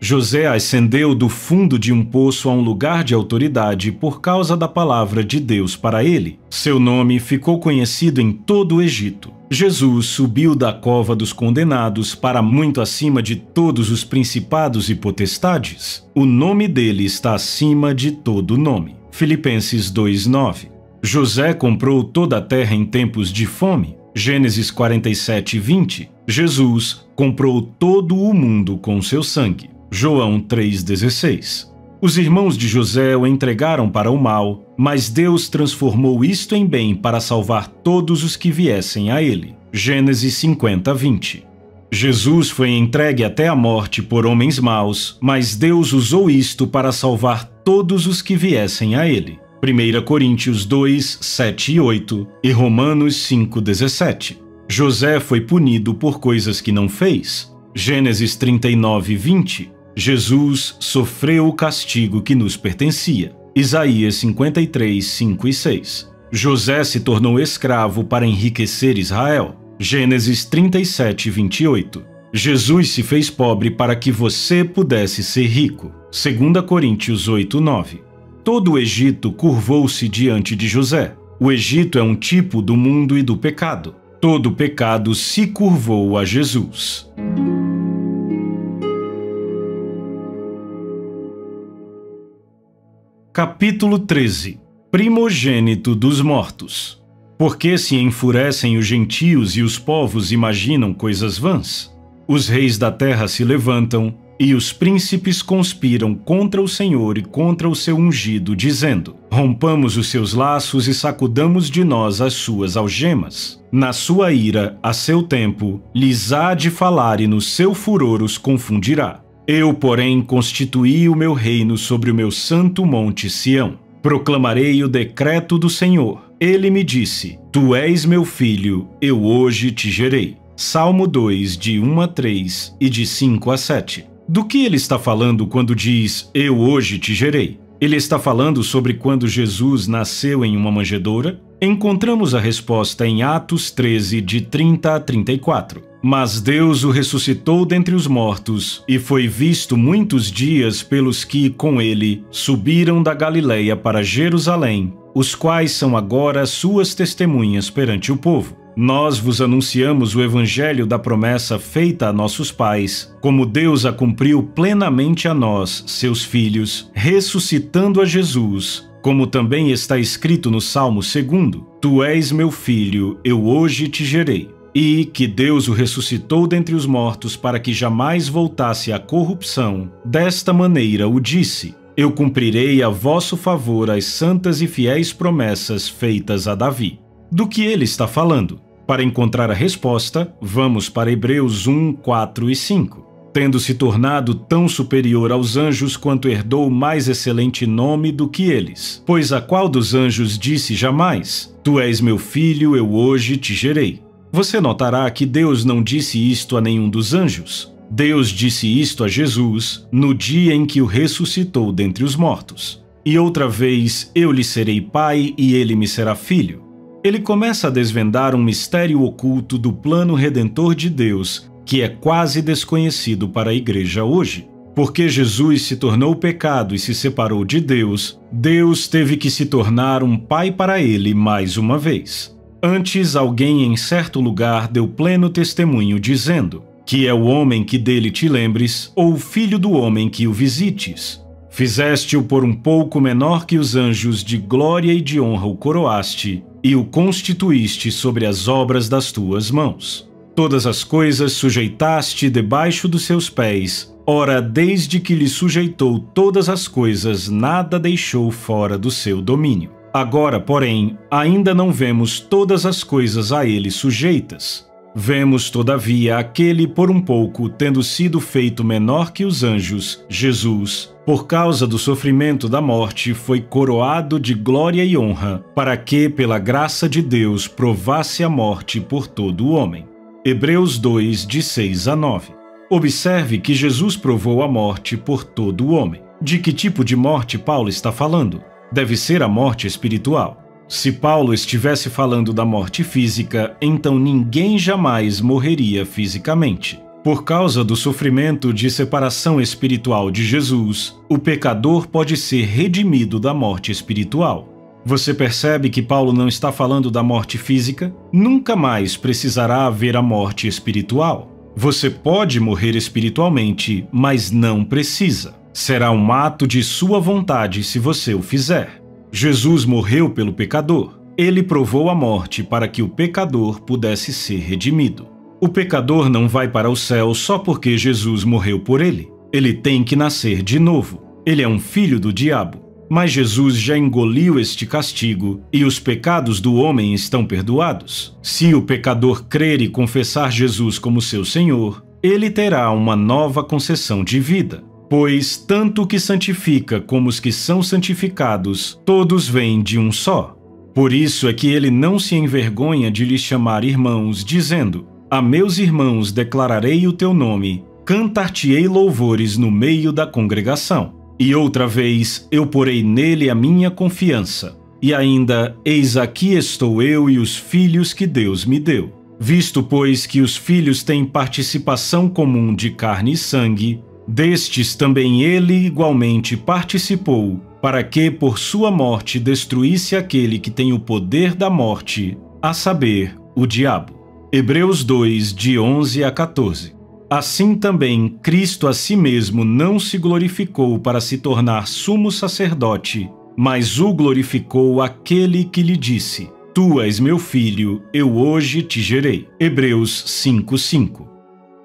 José ascendeu do fundo de um poço a um lugar de autoridade por causa da palavra de Deus para ele. Seu nome ficou conhecido em todo o Egito. Jesus subiu da cova dos condenados para muito acima de todos os principados e potestades. O nome dele está acima de todo nome. Filipenses 2:9. José comprou toda a terra em tempos de fome. Gênesis 47:20. Jesus comprou todo o mundo com seu sangue. João 3:16. Os irmãos de José o entregaram para o mal, mas Deus transformou isto em bem para salvar todos os que viessem a ele. Gênesis 50:20. Jesus foi entregue até a morte por homens maus, mas Deus usou isto para salvar todos os que viessem a ele. 1 Coríntios 2, 7 e 8 e Romanos 5, 17. José foi punido por coisas que não fez. Gênesis 39, 20. Jesus sofreu o castigo que nos pertencia. Isaías 53, 5 e 6. José se tornou escravo para enriquecer Israel. Gênesis 37, 28. Jesus se fez pobre para que você pudesse ser rico. 2 Coríntios 8, 9. Todo o Egito curvou-se diante de José. O Egito é um tipo do mundo e do pecado. Todo pecado se curvou a Jesus. Capítulo 13. Primogênito dos mortos. Por que se enfurecem os gentios e os povos imaginam coisas vãs? Os reis da terra se levantam e os príncipes conspiram contra o Senhor e contra o seu ungido, dizendo: rompamos os seus laços e sacudamos de nós as suas algemas. Na sua ira, a seu tempo, lhes há de falar e no seu furor os confundirá. Eu, porém, constituí o meu reino sobre o meu santo monte Sião. Proclamarei o decreto do Senhor. Ele me disse: Tu és meu filho, eu hoje te gerei. Salmo 2, de 1 a 3 e de 5 a 7. Do que ele está falando quando diz: eu hoje te gerei? Ele está falando sobre quando Jesus nasceu em uma manjedoura? Encontramos a resposta em Atos 13, de 30 a 34. Mas Deus o ressuscitou dentre os mortos e foi visto muitos dias pelos que, com ele, subiram da Galileia para Jerusalém, os quais são agora suas testemunhas perante o povo. Nós vos anunciamos o evangelho da promessa feita a nossos pais, como Deus a cumpriu plenamente a nós, seus filhos, ressuscitando a Jesus, como também está escrito no Salmo 2: Tu és meu filho, eu hoje te gerei. E que Deus o ressuscitou dentre os mortos para que jamais voltasse à corrupção. Desta maneira o disse: eu cumprirei a vosso favor as santas e fiéis promessas feitas a Davi. Do que ele está falando? Para encontrar a resposta, vamos para Hebreus 1, 4 e 5. Tendo se tornado tão superior aos anjos quanto herdou mais excelente nome do que eles. Pois a qual dos anjos disse jamais: Tu és meu filho, eu hoje te gerei? Você notará que Deus não disse isto a nenhum dos anjos. Deus disse isto a Jesus no dia em que o ressuscitou dentre os mortos. E outra vez, eu lhe serei pai e ele me será filho. Ele começa a desvendar um mistério oculto do plano redentor de Deus, que é quase desconhecido para a igreja hoje. Porque Jesus se tornou pecado e se separou de Deus, Deus teve que se tornar um pai para ele mais uma vez. Antes, alguém em certo lugar deu pleno testemunho, dizendo: que é o homem que dele te lembres, ou o filho do homem que o visites. Fizeste-o por um pouco menor que os anjos, de glória e de honra o coroaste, e o constituíste sobre as obras das tuas mãos. Todas as coisas sujeitaste debaixo dos seus pés. Ora, desde que lhe sujeitou todas as coisas, nada deixou fora do seu domínio. Agora, porém, ainda não vemos todas as coisas a ele sujeitas. Vemos, todavia, aquele por um pouco, tendo sido feito menor que os anjos, Jesus, por causa do sofrimento da morte, foi coroado de glória e honra, para que, pela graça de Deus, provasse a morte por todo o homem. Hebreus 2, de 6 a 9. Observe que Jesus provou a morte por todo o homem. De que tipo de morte Paulo está falando? Deve ser a morte espiritual. Se Paulo estivesse falando da morte física, então ninguém jamais morreria fisicamente. Por causa do sofrimento de separação espiritual de Jesus, o pecador pode ser redimido da morte espiritual. Você percebe que Paulo não está falando da morte física? Nunca mais precisará haver a morte espiritual. Você pode morrer espiritualmente, mas não precisa. Será um ato de sua vontade se você o fizer. Jesus morreu pelo pecador. Ele provou a morte para que o pecador pudesse ser redimido. O pecador não vai para o céu só porque Jesus morreu por ele. Ele tem que nascer de novo. Ele é um filho do diabo. Mas Jesus já engoliu este castigo e os pecados do homem estão perdoados. Se o pecador crer e confessar Jesus como seu Senhor, ele terá uma nova concessão de vida. Pois tanto o que santifica como os que são santificados, todos vêm de um só. Por isso é que ele não se envergonha de lhes chamar irmãos, dizendo: a meus irmãos declararei o teu nome, cantar-te-ei louvores no meio da congregação. E outra vez eu porei nele a minha confiança. E ainda, eis aqui estou eu e os filhos que Deus me deu. Visto, pois, que os filhos têm participação comum de carne e sangue, destes também ele igualmente participou, para que por sua morte destruísse aquele que tem o poder da morte, a saber, o diabo. Hebreus 2, de 11 a 14. Assim também Cristo a si mesmo não se glorificou para se tornar sumo sacerdote, mas o glorificou aquele que lhe disse: Tu és meu filho, eu hoje te gerei. Hebreus 5:5.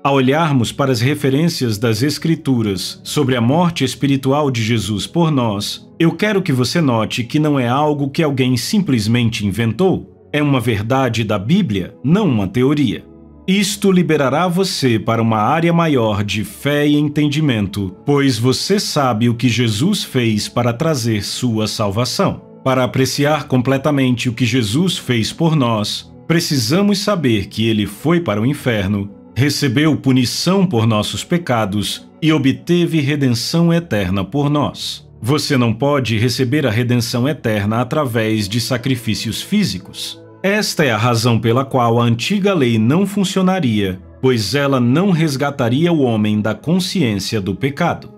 Ao olharmos para as referências das Escrituras sobre a morte espiritual de Jesus por nós, eu quero que você note que não é algo que alguém simplesmente inventou. É uma verdade da Bíblia, não uma teoria. Isto liberará você para uma área maior de fé e entendimento, pois você sabe o que Jesus fez para trazer sua salvação. Para apreciar completamente o que Jesus fez por nós, precisamos saber que ele foi para o inferno, recebeu punição por nossos pecados e obteve redenção eterna por nós. Você não pode receber a redenção eterna através de sacrifícios físicos. Esta é a razão pela qual a antiga lei não funcionaria, pois ela não resgataria o homem da consciência do pecado.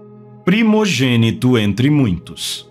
Primogênito entre muitos.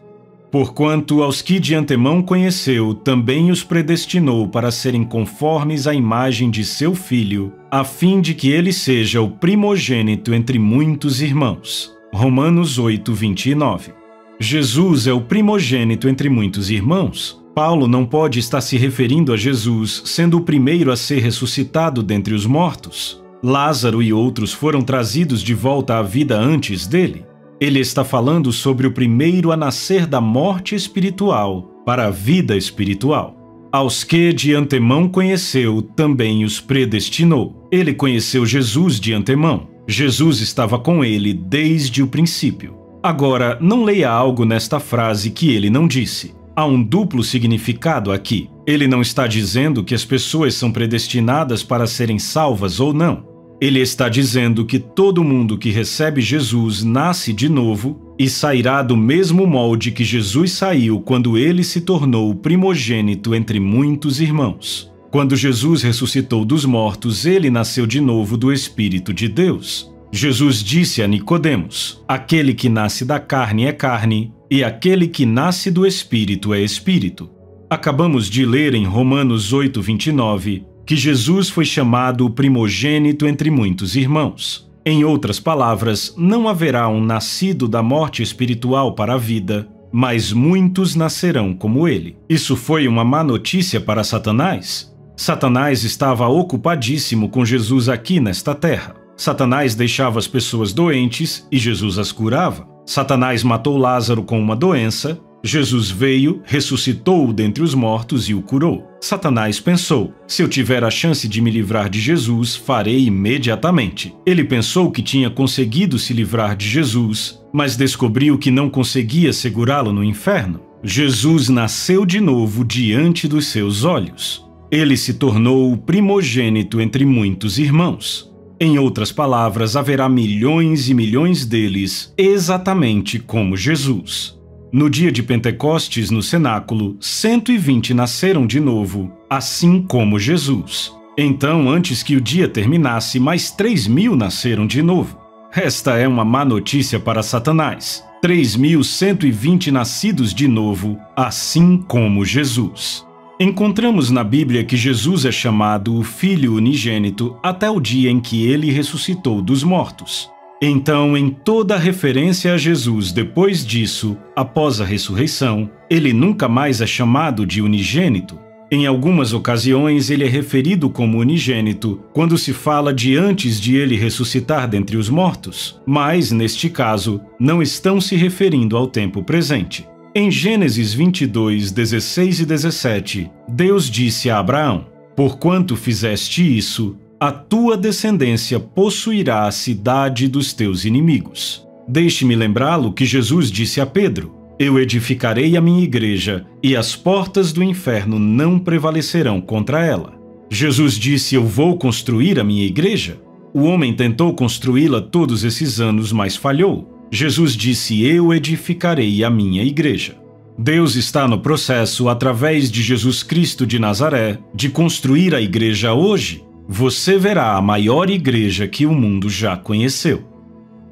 Porquanto aos que de antemão conheceu, também os predestinou para serem conformes à imagem de seu Filho, a fim de que ele seja o primogênito entre muitos irmãos. Romanos 8:29. Jesus é o primogênito entre muitos irmãos. Paulo não pode estar se referindo a Jesus sendo o primeiro a ser ressuscitado dentre os mortos. Lázaro e outros foram trazidos de volta à vida antes dele. Ele está falando sobre o primeiro a nascer da morte espiritual para a vida espiritual. Aos que de antemão conheceu, também os predestinou. Ele conheceu Jesus de antemão. Jesus estava com ele desde o princípio. Agora, não leia algo nesta frase que ele não disse. Há um duplo significado aqui. Ele não está dizendo que as pessoas são predestinadas para serem salvas ou não. Ele está dizendo que todo mundo que recebe Jesus nasce de novo e sairá do mesmo molde que Jesus saiu quando ele se tornou o primogênito entre muitos irmãos. Quando Jesus ressuscitou dos mortos, ele nasceu de novo do Espírito de Deus. Jesus disse a Nicodemos: aquele que nasce da carne é carne, e aquele que nasce do Espírito é Espírito. Acabamos de ler em Romanos 8:29 que Jesus foi chamado o primogênito entre muitos irmãos. Em outras palavras, não haverá um nascido da morte espiritual para a vida, mas muitos nascerão como ele. Isso foi uma má notícia para Satanás? Satanás estava ocupadíssimo com Jesus aqui nesta terra. Satanás deixava as pessoas doentes e Jesus as curava. Satanás matou Lázaro com uma doença. Jesus veio, ressuscitou-o dentre os mortos e o curou. Satanás pensou: se eu tiver a chance de me livrar de Jesus, farei imediatamente. Ele pensou que tinha conseguido se livrar de Jesus, mas descobriu que não conseguia segurá-lo no inferno. Jesus nasceu de novo diante dos seus olhos. Ele se tornou o primogênito entre muitos irmãos. Em outras palavras, haverá milhões e milhões deles, exatamente como Jesus. No dia de Pentecostes, no cenáculo, 120 nasceram de novo, assim como Jesus. Então, antes que o dia terminasse, mais 3.000 nasceram de novo. Esta é uma má notícia para Satanás. 3.120 nascidos de novo, assim como Jesus. Encontramos na Bíblia que Jesus é chamado o Filho unigênito até o dia em que ele ressuscitou dos mortos. Então, em toda referência a Jesus depois disso, após a ressurreição, ele nunca mais é chamado de unigênito. Em algumas ocasiões, ele é referido como unigênito quando se fala de antes de ele ressuscitar dentre os mortos, mas, neste caso, não estão se referindo ao tempo presente. Em Gênesis 22, 16 e 17, Deus disse a Abraão: porquanto fizeste isso, a tua descendência possuirá a cidade dos teus inimigos. Deixe-me lembrá-lo que Jesus disse a Pedro: Eu edificarei a minha igreja, e as portas do inferno não prevalecerão contra ela. Jesus disse: Eu vou construir a minha igreja. O homem tentou construí-la todos esses anos, mas falhou. Jesus disse: Eu edificarei a minha igreja. Deus está no processo, através de Jesus Cristo de Nazaré, de construir a igreja hoje. Você verá a maior igreja que o mundo já conheceu.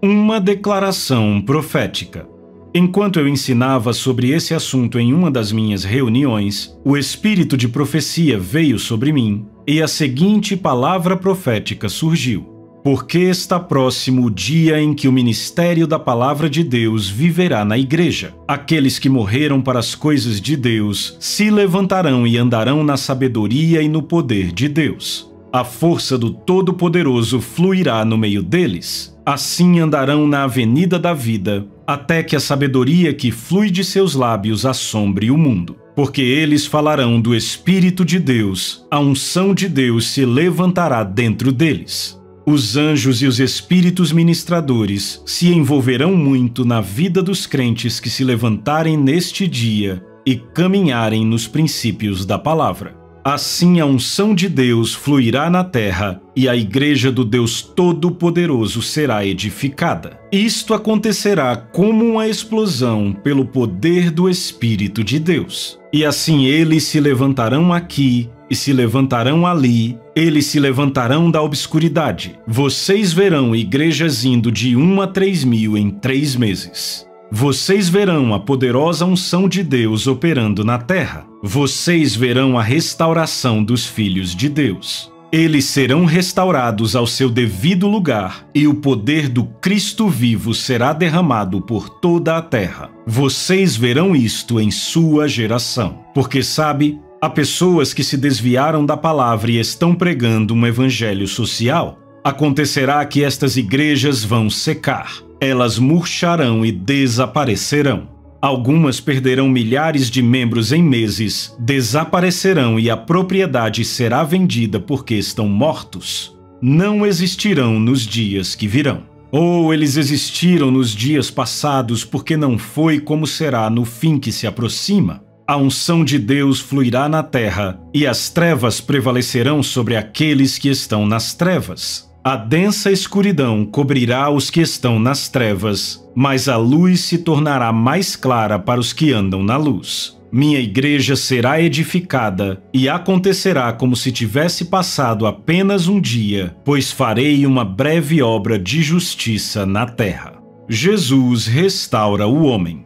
Uma declaração profética. Enquanto eu ensinava sobre esse assunto em uma das minhas reuniões, o espírito de profecia veio sobre mim e a seguinte palavra profética surgiu: Porque está próximo o dia em que o ministério da palavra de Deus viverá na igreja. Aqueles que morreram para as coisas de Deus se levantarão e andarão na sabedoria e no poder de Deus. A força do Todo-Poderoso fluirá no meio deles. Assim andarão na avenida da vida, até que a sabedoria que flui de seus lábios assombre o mundo. Porque eles falarão do Espírito de Deus, a unção de Deus se levantará dentro deles. Os anjos e os espíritos ministradores se envolverão muito na vida dos crentes que se levantarem neste dia e caminharem nos princípios da palavra. Assim a unção de Deus fluirá na terra e a igreja do Deus Todo-Poderoso será edificada. Isto acontecerá como uma explosão pelo poder do Espírito de Deus. E assim eles se levantarão aqui e se levantarão ali, eles se levantarão da obscuridade. Vocês verão igrejas indo de 1 a 3.000 em 3 meses. Vocês verão a poderosa unção de Deus operando na terra. Vocês verão a restauração dos filhos de Deus. Eles serão restaurados ao seu devido lugar e o poder do Cristo vivo será derramado por toda a terra. Vocês verão isto em sua geração. Porque sabe, há pessoas que se desviaram da palavra e estão pregando um evangelho social. Acontecerá que estas igrejas vão secar. Elas murcharão e desaparecerão. Algumas perderão milhares de membros em meses, desaparecerão e a propriedade será vendida porque estão mortos. Não existirão nos dias que virão. Ou eles existiram nos dias passados porque não foi como será no fim que se aproxima. A unção de Deus fluirá na terra e as trevas prevalecerão sobre aqueles que estão nas trevas. A densa escuridão cobrirá os que estão nas trevas, mas a luz se tornará mais clara para os que andam na luz. Minha igreja será edificada e acontecerá como se tivesse passado apenas um dia, pois farei uma breve obra de justiça na terra. Jesus restaura o homem.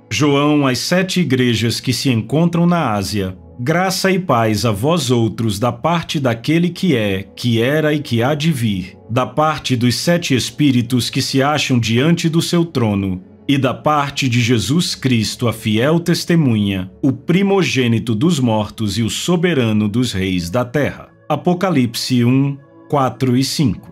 João às 7 igrejas que se encontram na Ásia. Graça e paz a vós outros da parte daquele que é, que era e que há de vir, da parte dos 7 espíritos que se acham diante do seu trono, e da parte de Jesus Cristo, a fiel testemunha, o primogênito dos mortos e o soberano dos reis da terra. Apocalipse 1, 4 e 5.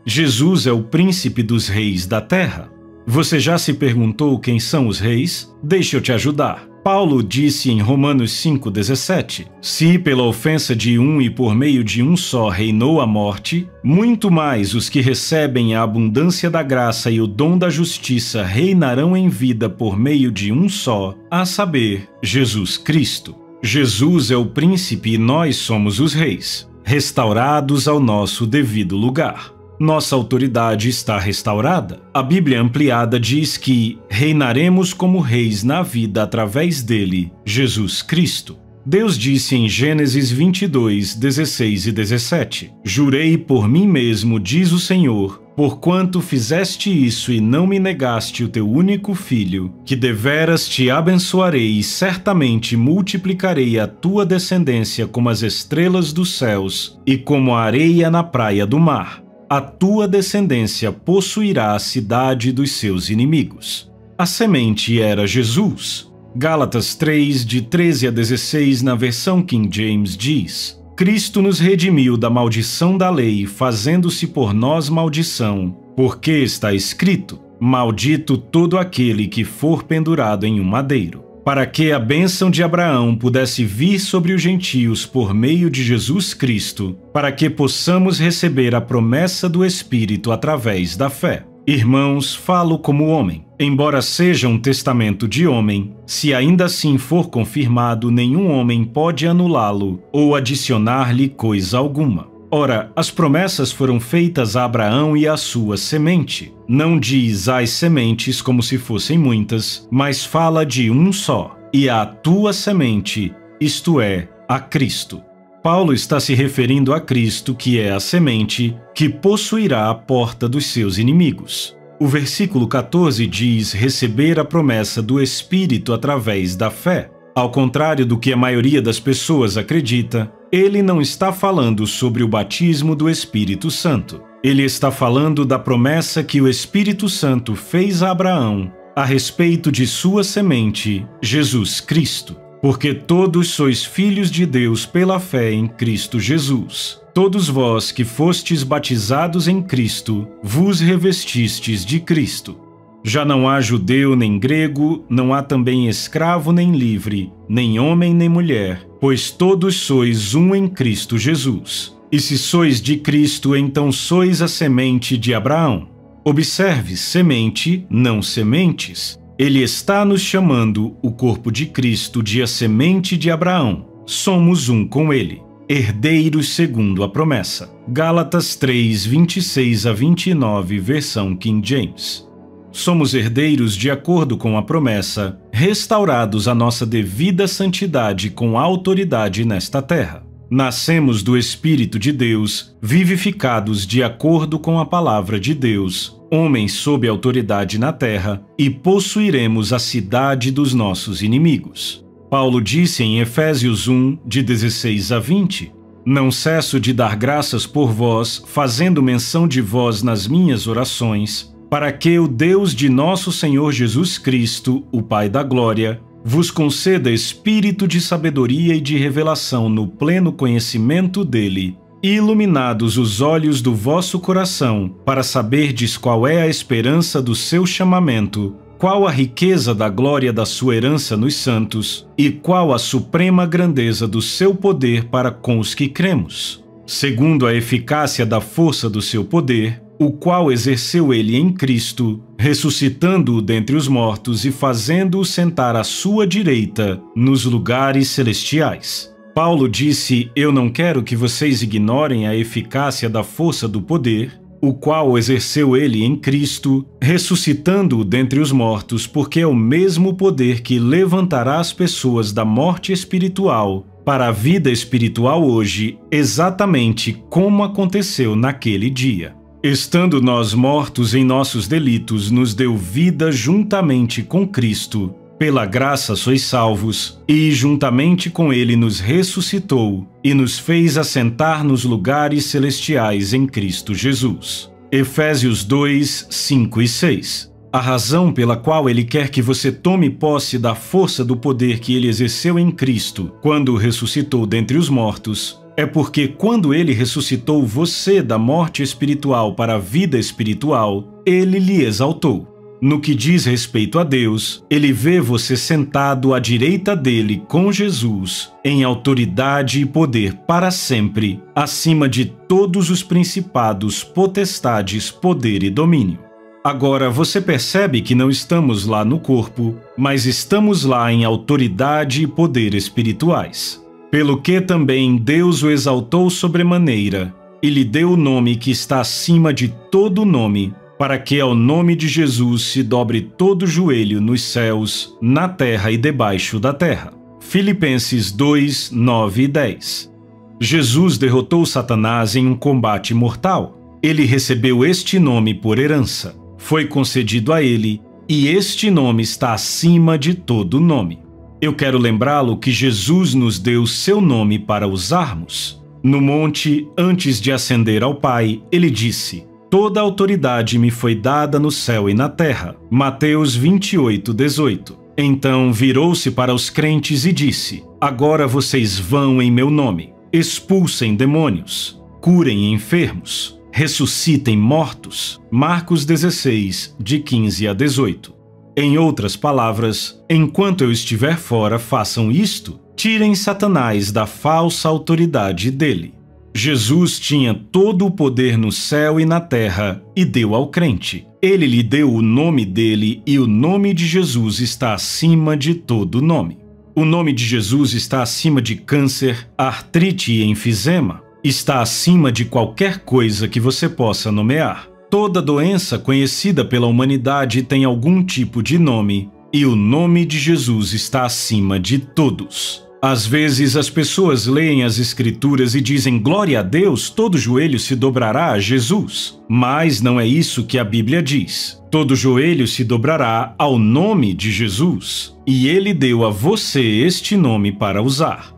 Jesus é o príncipe dos reis da terra. Você já se perguntou quem são os reis? Deixa eu te ajudar. Paulo disse em Romanos 5,17: Se pela ofensa de um e por meio de um só reinou a morte, muito mais os que recebem a abundância da graça e o dom da justiça reinarão em vida por meio de um só, a saber, Jesus Cristo. Jesus é o príncipe e nós somos os reis, restaurados ao nosso devido lugar. Nossa autoridade está restaurada. A Bíblia Ampliada diz que reinaremos como reis na vida através dele, Jesus Cristo. Deus disse em Gênesis 22, 16 e 17: Jurei por mim mesmo, diz o Senhor, porquanto fizeste isso e não me negaste o teu único filho, que deveras te abençoarei e certamente multiplicarei a tua descendência como as estrelas dos céus e como a areia na praia do mar. A tua descendência possuirá a cidade dos seus inimigos. A semente era Jesus. Gálatas 3, de 13 a 16, na versão King James, diz: Cristo nos redimiu da maldição da lei, fazendo-se por nós maldição, porque está escrito: Maldito todo aquele que for pendurado em um madeiro. Para que a bênção de Abraão pudesse vir sobre os gentios por meio de Jesus Cristo, para que possamos receber a promessa do Espírito através da fé. Irmãos, falo como homem. Embora seja um testamento de homem, se ainda assim for confirmado, nenhum homem pode anulá-lo ou adicionar-lhe coisa alguma. Ora, as promessas foram feitas a Abraão e à sua semente. Não diz as sementes como se fossem muitas, mas fala de um só, e à tua semente, isto é, a Cristo. Paulo está se referindo a Cristo, que é a semente, que possuirá a porta dos seus inimigos. O versículo 14 diz receber a promessa do Espírito através da fé. Ao contrário do que a maioria das pessoas acredita, ele não está falando sobre o batismo do Espírito Santo. Ele está falando da promessa que o Espírito Santo fez a Abraão a respeito de sua semente, Jesus Cristo. Porque todos sois filhos de Deus pela fé em Cristo Jesus. Todos vós que fostes batizados em Cristo, vos revestistes de Cristo. Já não há judeu nem grego, não há também escravo nem livre, nem homem nem mulher, pois todos sois um em Cristo Jesus. E se sois de Cristo, então sois a semente de Abraão. Observe, semente, não sementes. Ele está nos chamando, o corpo de Cristo, de a semente de Abraão. Somos um com ele, herdeiros segundo a promessa. Gálatas 3, 26 a 29, versão King James. Somos herdeiros de acordo com a promessa, restaurados à nossa devida santidade com autoridade nesta terra. Nascemos do Espírito de Deus, vivificados de acordo com a palavra de Deus, homens sob autoridade na terra, e possuiremos a cidade dos nossos inimigos. Paulo disse em Efésios 1, de 16 a 20, Não cesso de dar graças por vós, fazendo menção de vós nas minhas orações, para que o Deus de nosso Senhor Jesus Cristo, o Pai da Glória, vos conceda espírito de sabedoria e de revelação no pleno conhecimento dele, e iluminados os olhos do vosso coração, para saberdes qual é a esperança do seu chamamento, qual a riqueza da glória da sua herança nos santos, e qual a suprema grandeza do seu poder para com os que cremos, segundo a eficácia da força do seu poder, o qual exerceu ele em Cristo, ressuscitando-o dentre os mortos e fazendo-o sentar à sua direita nos lugares celestiais. Paulo disse, eu não quero que vocês ignorem a eficácia da força do poder, o qual exerceu ele em Cristo, ressuscitando-o dentre os mortos, porque é o mesmo poder que levantará as pessoas da morte espiritual para a vida espiritual hoje, exatamente como aconteceu naquele dia. Estando nós mortos em nossos delitos, nos deu vida juntamente com Cristo. Pela graça sois salvos, e juntamente com ele nos ressuscitou, e nos fez assentar nos lugares celestiais em Cristo Jesus. Efésios 2, 5 e 6. A razão pela qual ele quer que você tome posse da força do poder que ele exerceu em Cristo, quando ressuscitou dentre os mortos, é porque quando ele ressuscitou você da morte espiritual para a vida espiritual, ele lhe exaltou. No que diz respeito a Deus, ele vê você sentado à direita dele com Jesus, em autoridade e poder para sempre, acima de todos os principados, potestades, poder e domínio. Agora você percebe que não estamos lá no corpo, mas estamos lá em autoridade e poder espirituais. Pelo que também Deus o exaltou sobremaneira, e lhe deu o nome que está acima de todo nome, para que ao nome de Jesus se dobre todo joelho nos céus, na terra e debaixo da terra. Filipenses 2, 9 e 10. Jesus derrotou Satanás em um combate mortal. Ele recebeu este nome por herança. Foi concedido a ele, e este nome está acima de todo nome. Eu quero lembrá-lo que Jesus nos deu seu nome para usarmos. No monte, antes de ascender ao Pai, ele disse, toda autoridade me foi dada no céu e na terra. Mateus 28, 18. Então virou-se para os crentes e disse, agora vocês vão em meu nome, expulsem demônios, curem enfermos, ressuscitem mortos. Marcos 16, de 15 a 18. Em outras palavras, enquanto eu estiver fora, façam isto, tirem Satanás da falsa autoridade dele. Jesus tinha todo o poder no céu e na terra e deu ao crente. Ele lhe deu o nome dele e o nome de Jesus está acima de todo nome. O nome de Jesus está acima de câncer, artrite e enfisema. Está acima de qualquer coisa que você possa nomear. Toda doença conhecida pela humanidade tem algum tipo de nome, e o nome de Jesus está acima de todos. Às vezes as pessoas leem as Escrituras e dizem glória a Deus, todo joelho se dobrará a Jesus. Mas não é isso que a Bíblia diz. Todo joelho se dobrará ao nome de Jesus, e Ele deu a você este nome para usar.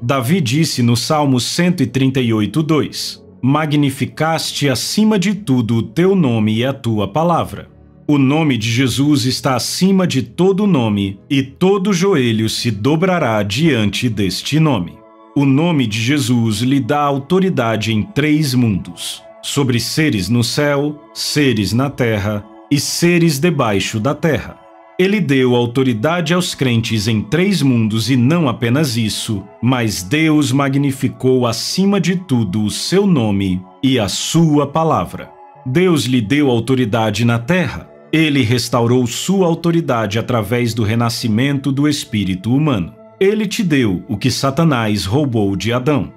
Davi disse no Salmo 138:2: Magnificaste acima de tudo o teu nome e a tua palavra. O nome de Jesus está acima de todo nome, e todo joelho se dobrará diante deste nome. O nome de Jesus lhe dá autoridade em 3 mundos: sobre seres no céu, seres na terra e seres debaixo da terra. Ele deu autoridade aos crentes em 3 mundos e não apenas isso, mas Deus magnificou acima de tudo o seu nome e a sua palavra. Deus lhe deu autoridade na terra. Ele restaurou sua autoridade através do renascimento do espírito humano. Ele te deu o que Satanás roubou de Adão.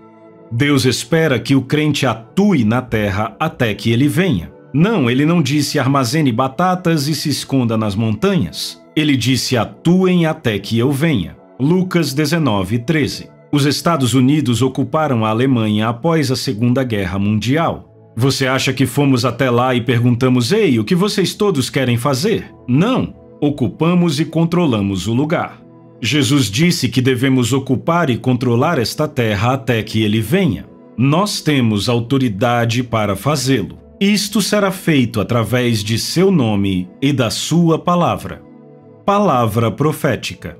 Deus espera que o crente atue na terra até que ele venha. Não, ele não disse armazene batatas e se esconda nas montanhas. Ele disse atuem até que eu venha. Lucas 19:13. Os Estados Unidos ocuparam a Alemanha após a Segunda Guerra Mundial. Você acha que fomos até lá e perguntamos, ei, o que vocês todos querem fazer? Não, ocupamos e controlamos o lugar. Jesus disse que devemos ocupar e controlar esta terra até que ele venha. Nós temos autoridade para fazê-lo. Isto será feito através de seu nome e da sua palavra. Palavra profética.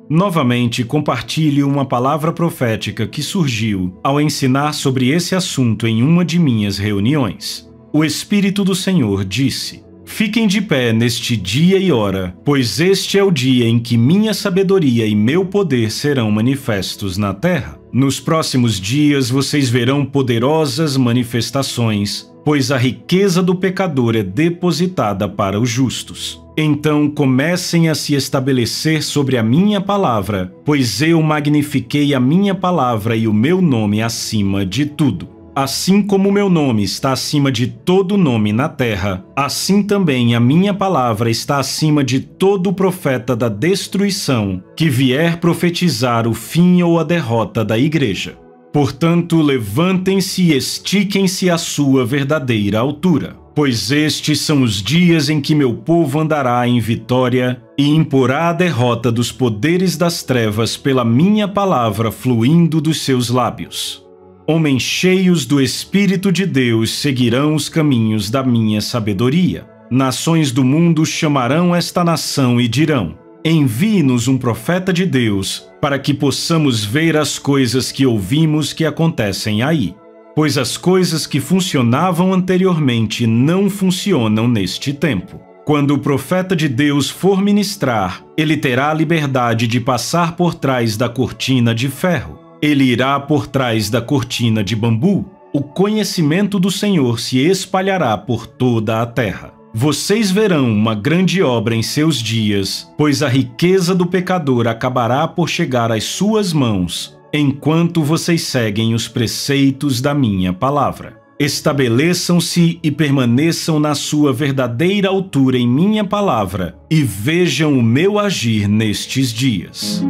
Novamente, compartilhe uma palavra profética que surgiu ao ensinar sobre esse assunto em uma de minhas reuniões. O Espírito do Senhor disse: Fiquem de pé neste dia e hora, pois este é o dia em que minha sabedoria e meu poder serão manifestos na terra. Nos próximos dias vocês verão poderosas manifestações, pois a riqueza do pecador é depositada para os justos. Então comecem a se estabelecer sobre a minha palavra, pois eu magnifiquei a minha palavra e o meu nome acima de tudo. Assim como o meu nome está acima de todo nome na terra, assim também a minha palavra está acima de todo profeta da destruição que vier profetizar o fim ou a derrota da igreja. Portanto, levantem-se e estiquem-se à sua verdadeira altura, pois estes são os dias em que meu povo andará em vitória e imporá a derrota dos poderes das trevas pela minha palavra fluindo dos seus lábios. Homens cheios do Espírito de Deus seguirão os caminhos da minha sabedoria. Nações do mundo chamarão esta nação e dirão: envie-nos um profeta de Deus, para que possamos ver as coisas que ouvimos que acontecem aí. Pois as coisas que funcionavam anteriormente não funcionam neste tempo. Quando o profeta de Deus for ministrar, ele terá a liberdade de passar por trás da cortina de ferro. Ele irá por trás da cortina de bambu. O conhecimento do Senhor se espalhará por toda a terra. Vocês verão uma grande obra em seus dias, pois a riqueza do pecador acabará por chegar às suas mãos, enquanto vocês seguem os preceitos da minha palavra. Estabeleçam-se e permaneçam na sua verdadeira altura em minha palavra, e vejam o meu agir nestes dias.